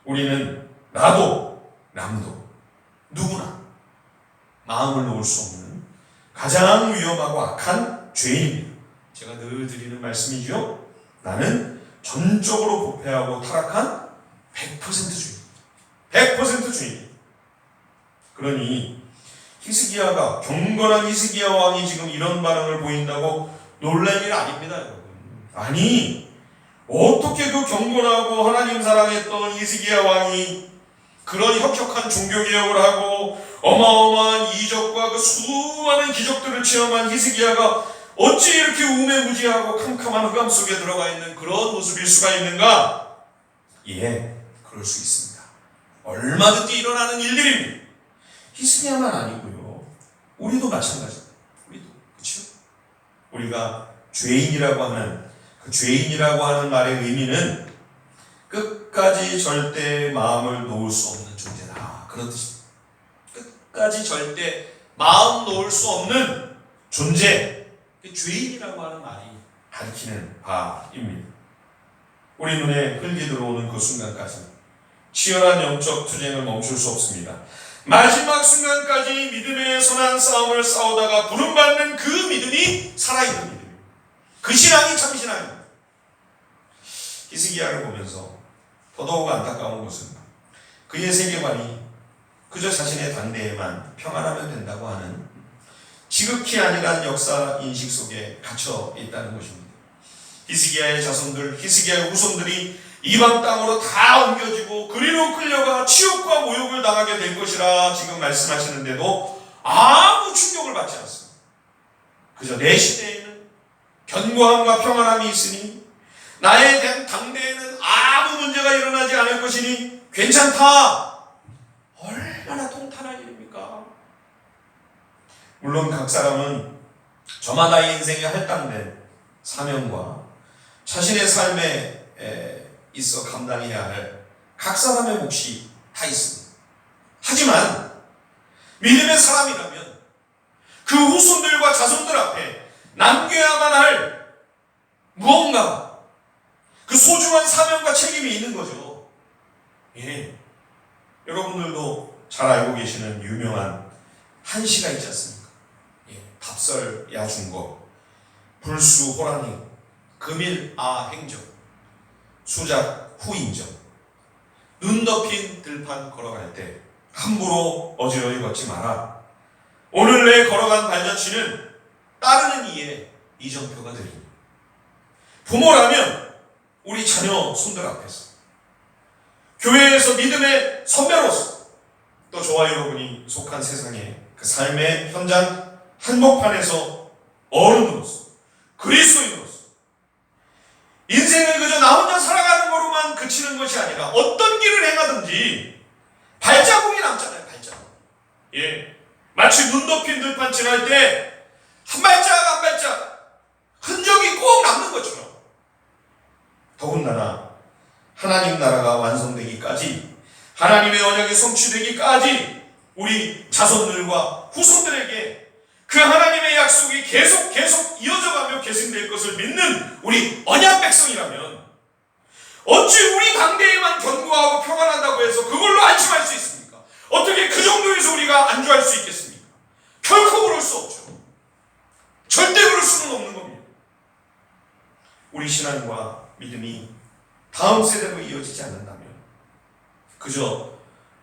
우리는 나도 남도 누구나 마음을 놓을 수 없는 가장 위험하고 악한 죄인입니다. 제가 늘 드리는 말씀이죠. 나는 전적으로 부패하고 타락한 100% 주인. 100% 주인. 그러니 히스기야가, 경건한 히스기야 왕이 지금 이런 반응을 보인다고 놀랄 일 아닙니다, 여러분. 아니, 어떻게 그 경건하고 하나님 사랑했던 히스기야 왕이 그런 혁혁한 종교개혁을 하고 어마어마한 이적과 그 수많은 기적들을 체험한 히스기야가 어찌 이렇게 우매무지하고 캄캄한 흑암 속에 들어가 있는 그런 모습일 수가 있는가? 그럴 수 있습니다. 얼마든지 일어나는 일들입니다. 히스기야만 아니고요, 우리도 마찬가지입니다. 우리도, 그렇죠? 우리가 죄인이라고 하는, 그 죄인이라고 하는 말의 의미는 끝까지 절대 마음을 놓을 수 없는 존재다, 그런 뜻입니다. 끝까지 절대 마음 놓을 수 없는 존재, 죄인이라고 하는 말이 가리키는 바입니다. 우리 눈에 흙이 들어오는 그 순간까지 치열한 영적 투쟁을 멈출 수 없습니다. 마지막 순간까지 믿음의 선한 싸움을 싸우다가 부름받는 그 믿음이 살아있는 믿음입니다. 그 신앙이 참 신앙입니다. 히스기야를 보면서 더더욱 안타까운 것은 그의 세계관이 그저 자신의 당대에만 평안하면 된다고 하는 지극히 안일한 역사 인식 속에 갇혀 있다는 것입니다. 히스기야의 자손들, 히스기야의 후손들이 이방 땅으로 다 옮겨지고 그리로 끌려가 치욕과 모욕을 당하게 될 것이라 지금 말씀하시는데도 아무 충격을 받지 않습니다. 그저 내 시대에는 견고함과 평안함이 있으니 나의 당대에는 아무 문제가 일어나지 않을 것이니 괜찮다. 얼마나 통탄한 일입니까? 물론 각 사람은 저마다의 인생에 할당된 사명과 자신의 삶에 있어 감당해야 할 각 사람의 몫이 다 있습니다. 하지만 믿음의 사람이라면 그 후손들과 자손들 앞에 남겨야만 할 무언가, 그 소중한 사명과 책임이 있는 거죠. 여러분들도 잘 알고 계시는 유명한 한시가 있지 않습니까? 답설야중거, 불수호랑이, 금일아행적, 수작 후인정. 눈 덮인 들판 걸어갈 때 함부로 어지러이 걷지 마라. 오늘 내 걸어간 발자취는 따르는 이의 이정표가 되리니. 부모라면 우리 자녀 손들 앞에서, 교회에서 믿음의 선배로서, 또 저와 여러분이 속한 세상의 그 삶의 현장 한복판에서 어른으로서, 그리스도인으로서 인생을 그저 나 혼자 살아가는 거로만 그치는 것이 아니라 어떤 길을 행하든지 발자국이 남잖아요. 발자국. 예, 마치 눈 덮인 들판 지날 때 한 발짝 한 발짝 흔적이 꼭 남는 것처럼, 더군다나 하나님 나라가 완성되기까지, 하나님의 언약이 성취되기까지 우리 자손들과 후손들에게 그 하나님의 약속이 계속 이어져가며 계승될 것을 믿는 우리 언약 백성이라면 어찌 우리 당대에만 견고하고 평안하다고 해서 그걸로 안심할 수 있습니까? 어떻게 그 정도에서 우리가 안주할 수 있겠습니까? 결코 그럴 수 없죠. 절대 그럴 수는 없는 겁니다. 우리 신앙과 믿음이 다음 세대로 이어지지 않는다면, 그저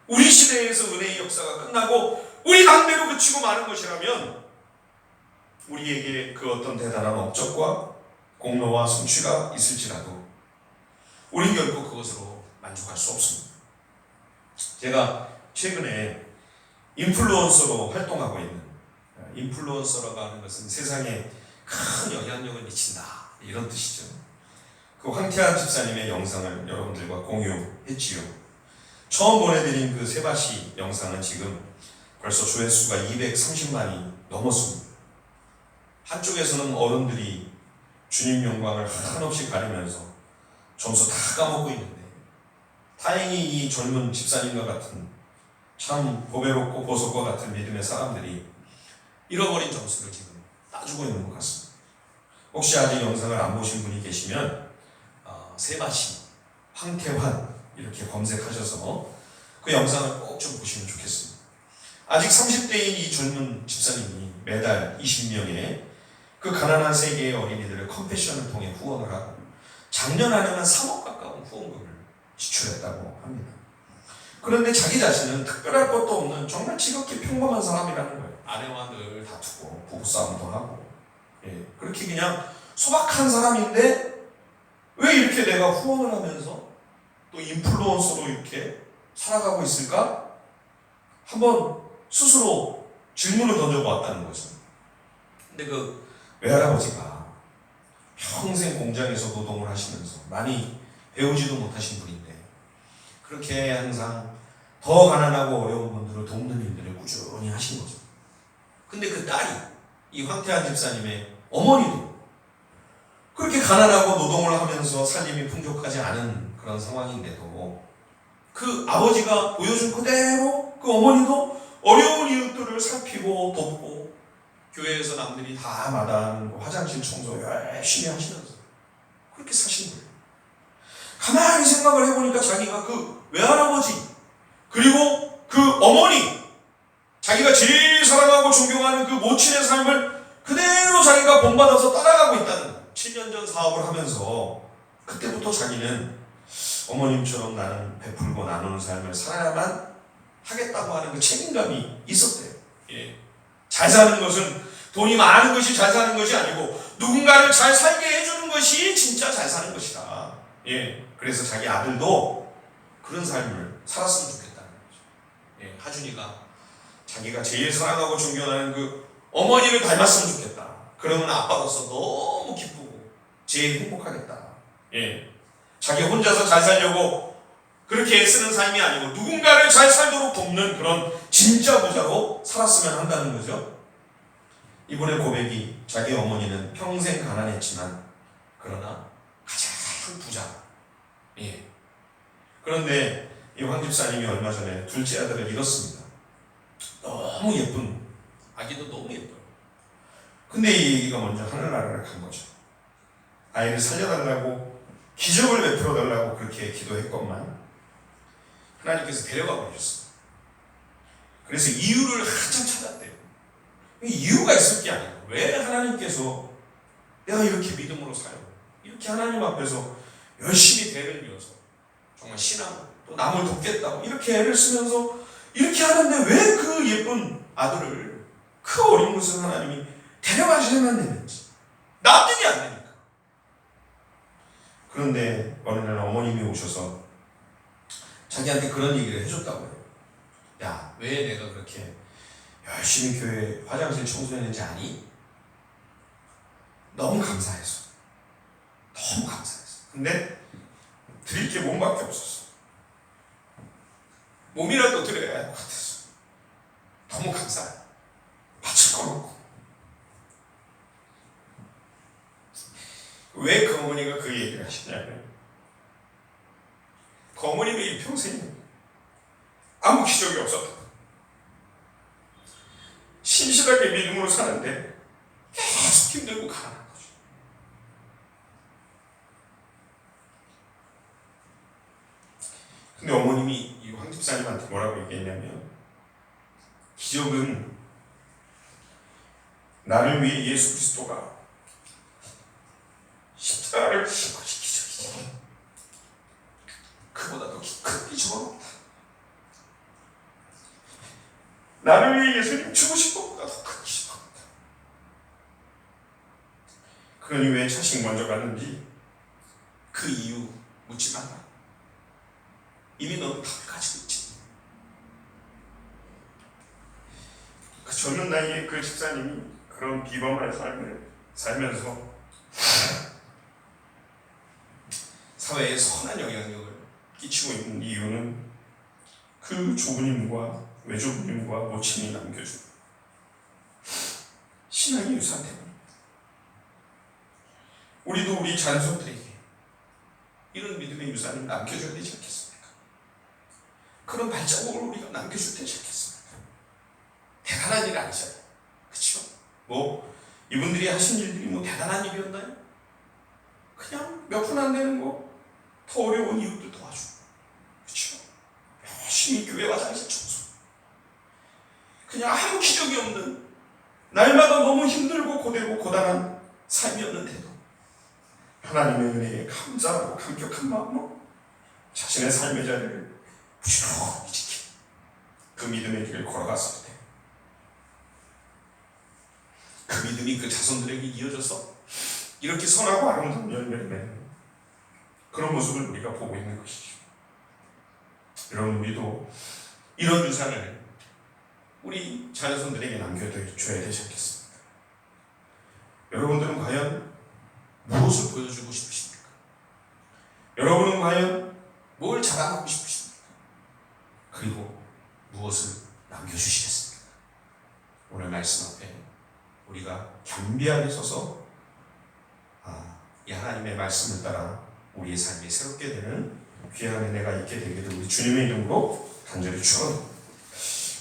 우리 시대에서 은혜의 역사가 끝나고 우리 당대로 그치고 마는 것이라면 우리에게 그 어떤 대단한 업적과 공로와 성취가 있을지라도 우린 결코 그것으로 만족할 수 없습니다. 제가 최근에 인플루언서로 활동하고 있는, 인플루언서라고 하는 것은 세상에 큰 영향력을 미친다, 이런 뜻이죠. 그 황태한 집사님의 영상을 여러분들과 공유했지요. 처음 보내드린 그 세바시 영상은 지금 벌써 조회수가 230만이 넘었습니다. 한쪽에서는 어른들이 주님 영광을 한없이 가리면서 점수 다 까먹고 있는데, 다행히 이 젊은 집사님과 같은 참 보배롭고 보석과 같은 믿음의 사람들이 잃어버린 점수를 지금 따주고 있는 것 같습니다. 혹시 아직 영상을 안 보신 분이 계시면 세바시, 황태환 이렇게 검색하셔서 그 영상을 꼭 좀 보시면 좋겠습니다. 아직 30대인 이 젊은 집사님이 매달 20명의 그 가난한 세계의 어린이들을 컴패션을 통해 후원을 하고 작년 안에만 3억 가까운 후원금을 지출했다고 합니다. 그런데 자기 자신은 특별할 것도 없는 정말 지극히 평범한 사람이라는 거예요. 아내와 늘 다투고 부부싸움도 하고, 그렇게 그냥 소박한 사람인데 왜 이렇게 내가 후원을 하면서 또 인플루언서로 이렇게 살아가고 있을까? 한번 스스로 질문을 던져보았다는 거죠. 근데 그 외할아버지가 평생 공장에서 노동을 하시면서 많이 배우지도 못하신 분인데 그렇게 항상 더 가난하고 어려운 분들을 돕는 일들을 꾸준히 하신 거죠. 근데 그 딸이, 이 황태한 집사님의 어머니도 그렇게 가난하고 노동을 하면서 살림이 풍족하지 않은 그런 상황인데도 그 아버지가 보여준 그대로 그 어머니도 어려운 이웃들을 살피고 돕고 교회에서 남들이 다 마다하는 화장실 청소 열심히 하시면서 그렇게 사신 거예요. 가만히 생각을 해보니까 자기가 그 외할아버지 그리고 그 어머니, 자기가 제일 사랑하고 존경하는 그 모친의 삶을 그대로 자기가 본받아서 따라가고 있다는 거예요. 7년 전 사업을 하면서 그때부터 자기는 어머님처럼 나는 베풀고 나누는 삶을 살아야만 하겠다고 하는 그 책임감이 있었대요. 잘 사는 것은 돈이 많은 것이 잘 사는 것이 아니고 누군가를 잘 살게 해주는 것이 진짜 잘 사는 것이다. 그래서 자기 아들도 그런 삶을 살았으면 좋겠다는 거죠. 하준이가 자기가 제일 사랑하고 존경하는 그 어머니를 닮았으면 좋겠다. 그러면 아빠로서 너무 기쁘고 제일 행복하겠다. 자기 혼자서 잘 살려고 그렇게 애쓰는 삶이 아니고 누군가를 잘 살도록 돕는 그런 진짜 부자로 살았으면 한다는 거죠. 이분의 고백이 자기 어머니는 평생 가난했지만 그러나 가장 부자. 그런데 이 황 집사님이 얼마 전에 둘째 아들을 잃었습니다. 너무 예쁜 아기도 너무 예뻐요. 근데 이 얘기가 먼저 하늘나라를 간 거죠. 아이를 살려달라고 기적을 베풀어달라고 그렇게 기도했건만 하나님께서 데려가 버리셨어요. 그래서 이유를 한참 찾았대요. 이유가 있을 게 아니에요. 왜 하나님께서 내가 이렇게 믿음으로 살고 이렇게 하나님 앞에서 열심히 대를 이어서 정말 신앙 또 남을 돕겠다고 이렇게 애를 쓰면서 이렇게 하는데 왜 그 예쁜 아들을 그 어린 것을 하나님이 데려가셔야만 되는지 납득이 안 되니까. 그런데 어느 날 어머님이 오셔서 자기한테 그런 얘기를 해줬다고요. 야, 왜 내가 그렇게 열심히 교회 화장실 청소했는지 아니? 너무 감사해서. 너무 감사했어. 근데 드릴 게 몸밖에 없었어. 몸이라도 드려야 할 것 같았어. 너무 감사해. 바칠 건 없고. 왜 그 어머니가 그 얘기를 하시냐면 그 어머님의 일평생에 아무 기적이 없었다. 신실하게 믿음으로 사는데 계속 힘들고 가난한 거죠. 근데 어머님이 이 황 집사님한테 뭐라고 얘기했냐면 기적은 나를 위해 예수 그리스도가 십자가를 지신 것이 기적이지 그보다 더 큰 기적은 없다. 나를 위해 예수님 죽으신 것보다 더 큰 기적은 없다. 그러니 왜 자식 먼저 갔는지 그 이유 묻지 마라. 이미 너는 답을 가지고 있지. 그 젊은 나이에 그 집사님이 그런 비범한 삶을 살면서 사회에 선한 영향력을 끼치고 있는 이유는 그 조부님과 외조부님과 모친이 남겨준 신앙의 유산 때문입니다. 우리도 우리 자녀들에게 이런 믿음의 유산을 남겨줘야 되지 않겠습니까? 그런 발자국을 우리가 남겨줄 때지 않겠습니까? 대단한 일 아니잖아요. 그렇죠? 뭐 이분들이 하신 일들이 뭐 대단한 일이었나요? 그냥 몇 푼 안 되는 거 더 어려운 이웃들 도와주고, 그렇죠? 열심히 교회 화장실 청소, 그냥 아무 기적이 없는 날마다 너무 힘들고 고되고 고단한 삶이었는데도 하나님의 은혜에 감사하고 감격한 마음으로 자신의 삶의 자리를 부지런히 지키고 그 믿음의 길을 걸어갔을 때 그 믿음이 그 자손들에게 이어져서 이렇게 선하고 아름다운 열매를 맺는 그런 모습을 우리가 보고 있는 것이죠. 여러분, 우리도 이런 유산을 우리 자녀손들에게 남겨줘야 되지 않겠습니까? 여러분들은 과연 무엇을 보여주고 싶으십니까? 여러분은 과연 뭘 자랑하고 싶으십니까? 그리고 무엇을 남겨주시겠습니까? 오늘 말씀 앞에 우리가 겸비하게 서서 이 하나님의 말씀을 따라 우리의 삶이 새롭게 되는 귀한 은혜가 있게 되기를 우리 주님의 이름으로 간절히 축원합니다.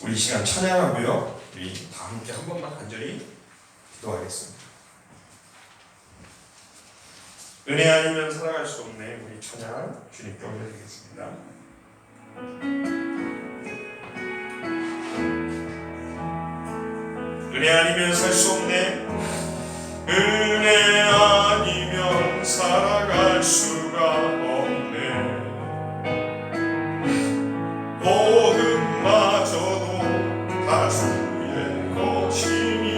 우리 시간 찬양하고요. 우리 다 함께 한 번만 간절히 기도하겠습니다. 은혜 아니면 살아갈 수 없네. 우리 찬양 주님께 올려드리겠습니다. 은혜 아니면 살 수 없네. 은혜 아니면 살아갈 수가 없네. 모든마저도 다 주의 것이니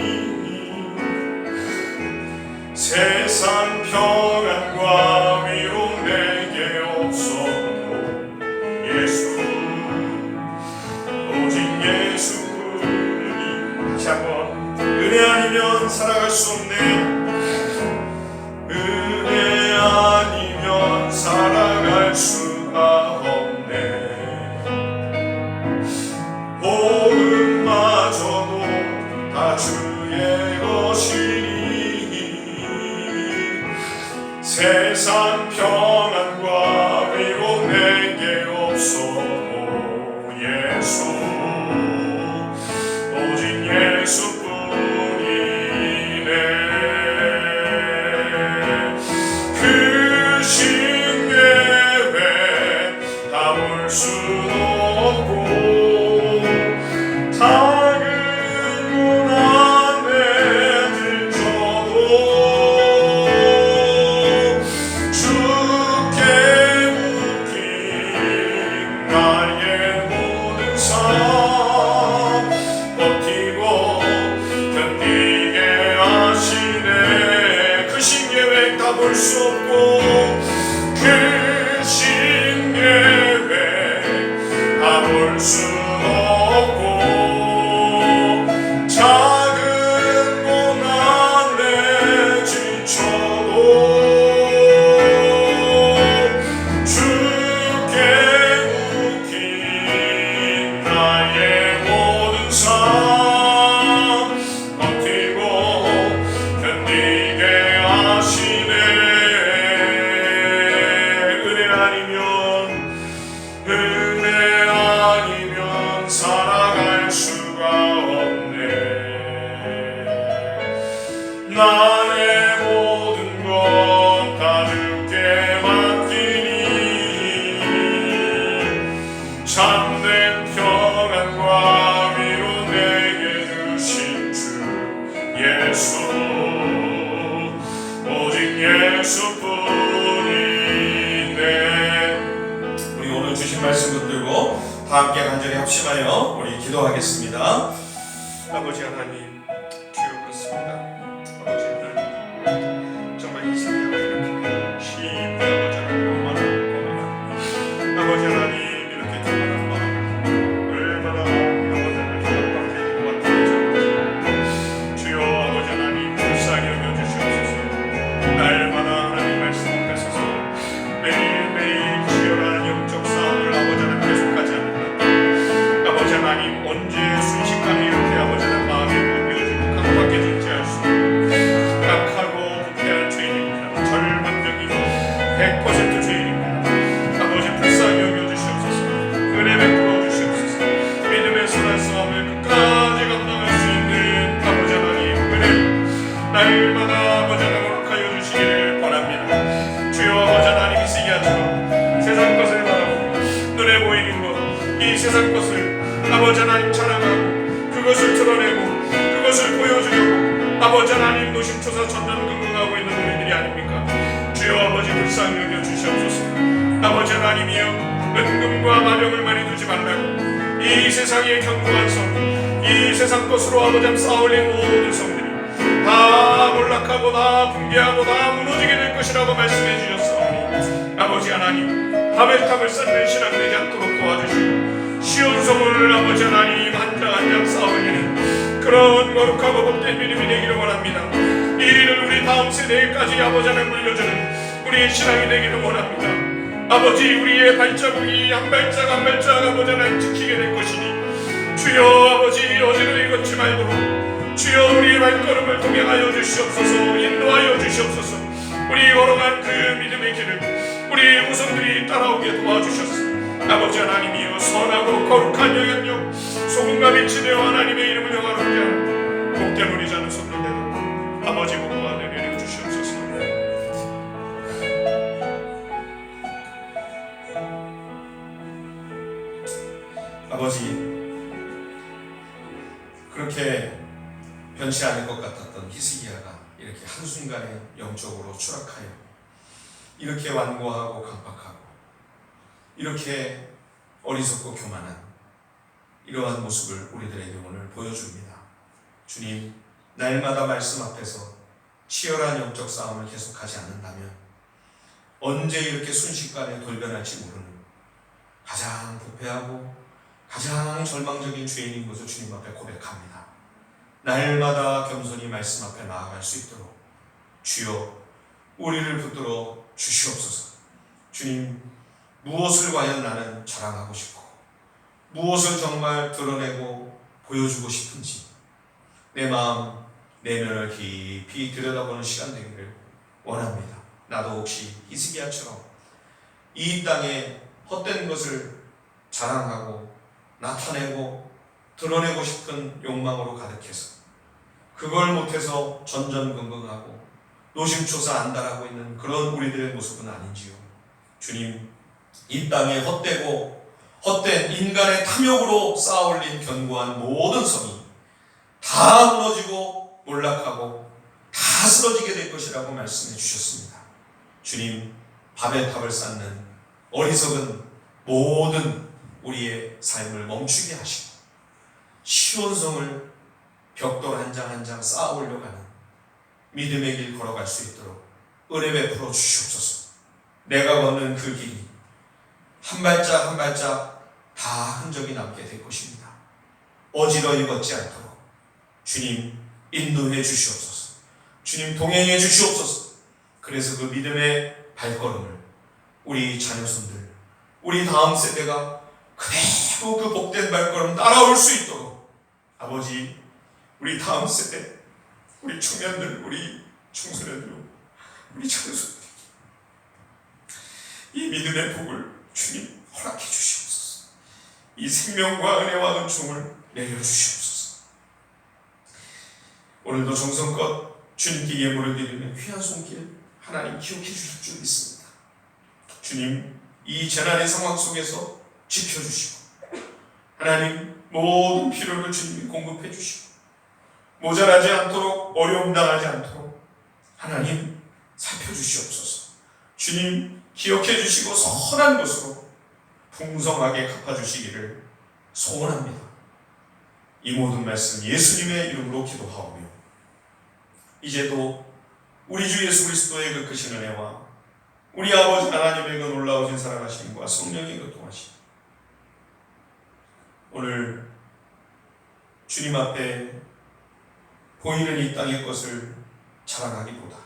세상 평안과 위로 내게 없어도 예수 오직 예수뿐이니. 다시 한번 은혜 아니면 살아갈 수 없네. 은혜 아니면 살아갈 수가 없네. 모든마저도 다 주의 것이니 세상 평안과 위로 내게 없어도 예수 오직 예수뿐이네. 그 신계획 담을 수도 없고 작은 고난에 들쳐도 주 수 없고 그 신계획 다 볼 수 없고 작은 고난에 지쳐도 주께 묶인 나의 모든 삶 버티고 견디게 하시네. 은혜 아니면 살아갈 수가 없네. 나의 모든 것 다 주께 맡기니 참된 평안과 위로 내게 주신 주 예수, 오직 예수뿐이네. 우리 오늘 주신 말씀 붙들고 다 함께 간절히 합심하여 우리 기도하겠습니다. 아버지 하나님, 주여 그렇습니다. 아버지 하나님, 정말 이 세상에 이렇게 심히 아버지 하나님 얼마나 고마워. 아버지 하나님 이렇게 정말 얼마나 아버지 하나님 기억받게 되고 왔는지 주여 아버지 하나님 불쌍히 여겨주시옵소서. 날마다 하나님 말씀 앞에 서서 매일매일 치열한 영적 싸움을 아버지 하나님 계속하지 않는다. 아버지 하나님 언제 순식간에 이렇게 아버지 하나님 마음이 무너지고 강팍해 존재할 수 약하고 부패한 죄인입니다. 절반적인 100% 죄인입니다. 아버지 불쌍히 여겨주시옵소서. 은혜 베풀어 주시옵소서. 믿음의 선한 싸움을 끝까지 감당할 수 있는 아버지 하나님 은혜 날마다 아버지 하나님 허락하여 주시기를 원합니다. 주여 아버지 하나님 이 시기야처럼 세상 것을 바라고 눈에 보이는 것 이 세상 것을 아버지 하나님 자랑하고 그것을 드러내고 그것을 보여주려고 아버지 하나님 노심초사 전전긍긍하고 있는 우리들이 아닙니까? 주여 아버지 불쌍히 여겨 주시옵소서. 아버지 하나님이여 은금과 마병을 많이 두지 말라고 이 세상의 견고한 성, 이 세상 것으로 아버지 하나님 쌓아올린 모든 성들이 다 몰락하고 다 붕괴하고 다 무너지게 될 것이라고 말씀해 주셨사오니 아버지 하나님 바벨탑을 쌓는 신앙 되지 않도록 도와주시고 시온성을 아버지 하나님 한 장 한 장 쌓아올리는 그런 거룩하고 복된 믿음이 되기를 원합니다. 이 일을 우리 다음 세대까지 아버지 하나님 물려주는 우리의 신앙이 되기를 원합니다. 아버지 우리의 발자국이 한 발짝 한 발짝 아버지 하나님 지키게 될 것이니 주여 아버지 어디로 걷지 말도록 주여 우리의 발걸음을 동행하여 주시옵소서. 인도하여 주시옵소서. 우리 걸어간 그 믿음의 길을 우리 후손들이 따라오게 도와주셨소. 아버지 하나님이여 선하고 거룩한 영향력 소금과 빛이 되어 하나님의 이름을 영화롭게 하는 복된 우리 자는 손을 내놓고 아버지 복과 은혜 내려 주시옵소서. 아버지 그렇게 변치 않을 것 같았던 히스기야가 이렇게 한순간에 영적으로 추락하여 이렇게 완고하고 강박하고 이렇게 어리석고 교만한 이러한 모습을 우리들에게 오늘 보여줍니다. 주님, 날마다 말씀 앞에서 치열한 영적 싸움을 계속하지 않는다면 언제 이렇게 순식간에 돌변할지 모르는 가장 부패하고 가장 절망적인 죄인인 것을 주님 앞에 고백합니다. 날마다 겸손히 말씀 앞에 나아갈 수 있도록 주여 우리를 붙들어 주시옵소서. 주님, 무엇을 과연 나는 자랑하고 싶고 무엇을 정말 드러내고 보여주고 싶은지 내 마음 내면을 깊이 들여다보는 시간 되기를 원합니다. 나도 혹시 히스기야처럼 이 땅에 헛된 것을 자랑하고 나타내고 드러내고 싶은 욕망으로 가득해서 그걸 못해서 전전긍긍하고 노심초사 안달하고 있는 그런 우리들의 모습은 아닌지요. 주님, 이 땅에 헛된 인간의 탐욕으로 쌓아올린 견고한 모든 성이 다 무너지고 몰락하고 다 쓰러지게 될 것이라고 말씀해 주셨습니다. 주님, 바벨탑을 쌓는 어리석은 모든 우리의 삶을 멈추게 하시고 시온성을 벽돌 한 장 한 장 쌓아올려 가는 믿음의 길 걸어갈 수 있도록 은혜 베풀어 주시옵소서. 내가 걷는 그 길이 한 발짝 한 발짝 다 흔적이 남게 될 것입니다. 어지러이 걷지 않도록 주님 인도해 주시옵소서. 주님 동행해 주시옵소서. 그래서 그 믿음의 발걸음을 우리 자녀손들, 우리 다음 세대가 그대로 그 복된 발걸음 따라올 수 있도록 아버지, 우리 다음 세대, 우리 청년들, 우리 청소년들, 우리 자녀손들 이 믿음의 복을 주님 허락해 주시옵소서. 이 생명과 은혜와 은총을 내려주시옵소서. 오늘도 정성껏 주님께 예물을 드리는 귀한 손길 하나님 기억해 주실 줄 믿습니다. 주님, 이 재난의 상황 속에서 지켜주시고 하나님 모든 필요를 주님이 공급해 주시고 모자라지 않도록 어려움 당하지 않도록 하나님 살펴주시옵소서. 주님 기억해 주시고 선한 것으로 풍성하게 갚아주시기를 소원합니다. 이 모든 말씀 예수님의 이름으로 기도하오며 이제도 우리 주 예수 그리스도의 그 크신 은혜와 우리 아버지 하나님의 그 놀라우신 사랑하심과 성령의 그 동하심 오늘 주님 앞에 보이는 이 땅의 것을 자랑하기보다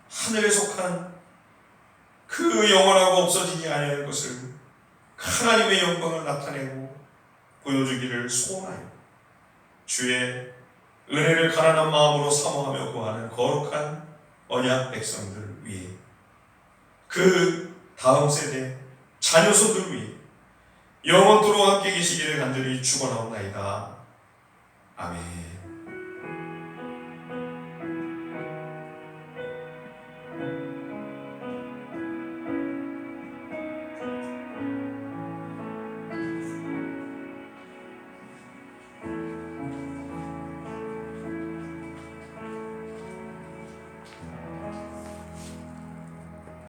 하늘에 속한 그 영원하고 없어지지 아니할 것을 하나님의 영광을 나타내고 보여주기를 소원하여 주의 은혜를 가난한 마음으로 사모하며 구하는 거룩한 언약 백성들 위해 그 다음 세대 자녀손들 위해 영원토록 함께 계시기를 간절히 축원하옵나이다. 아멘.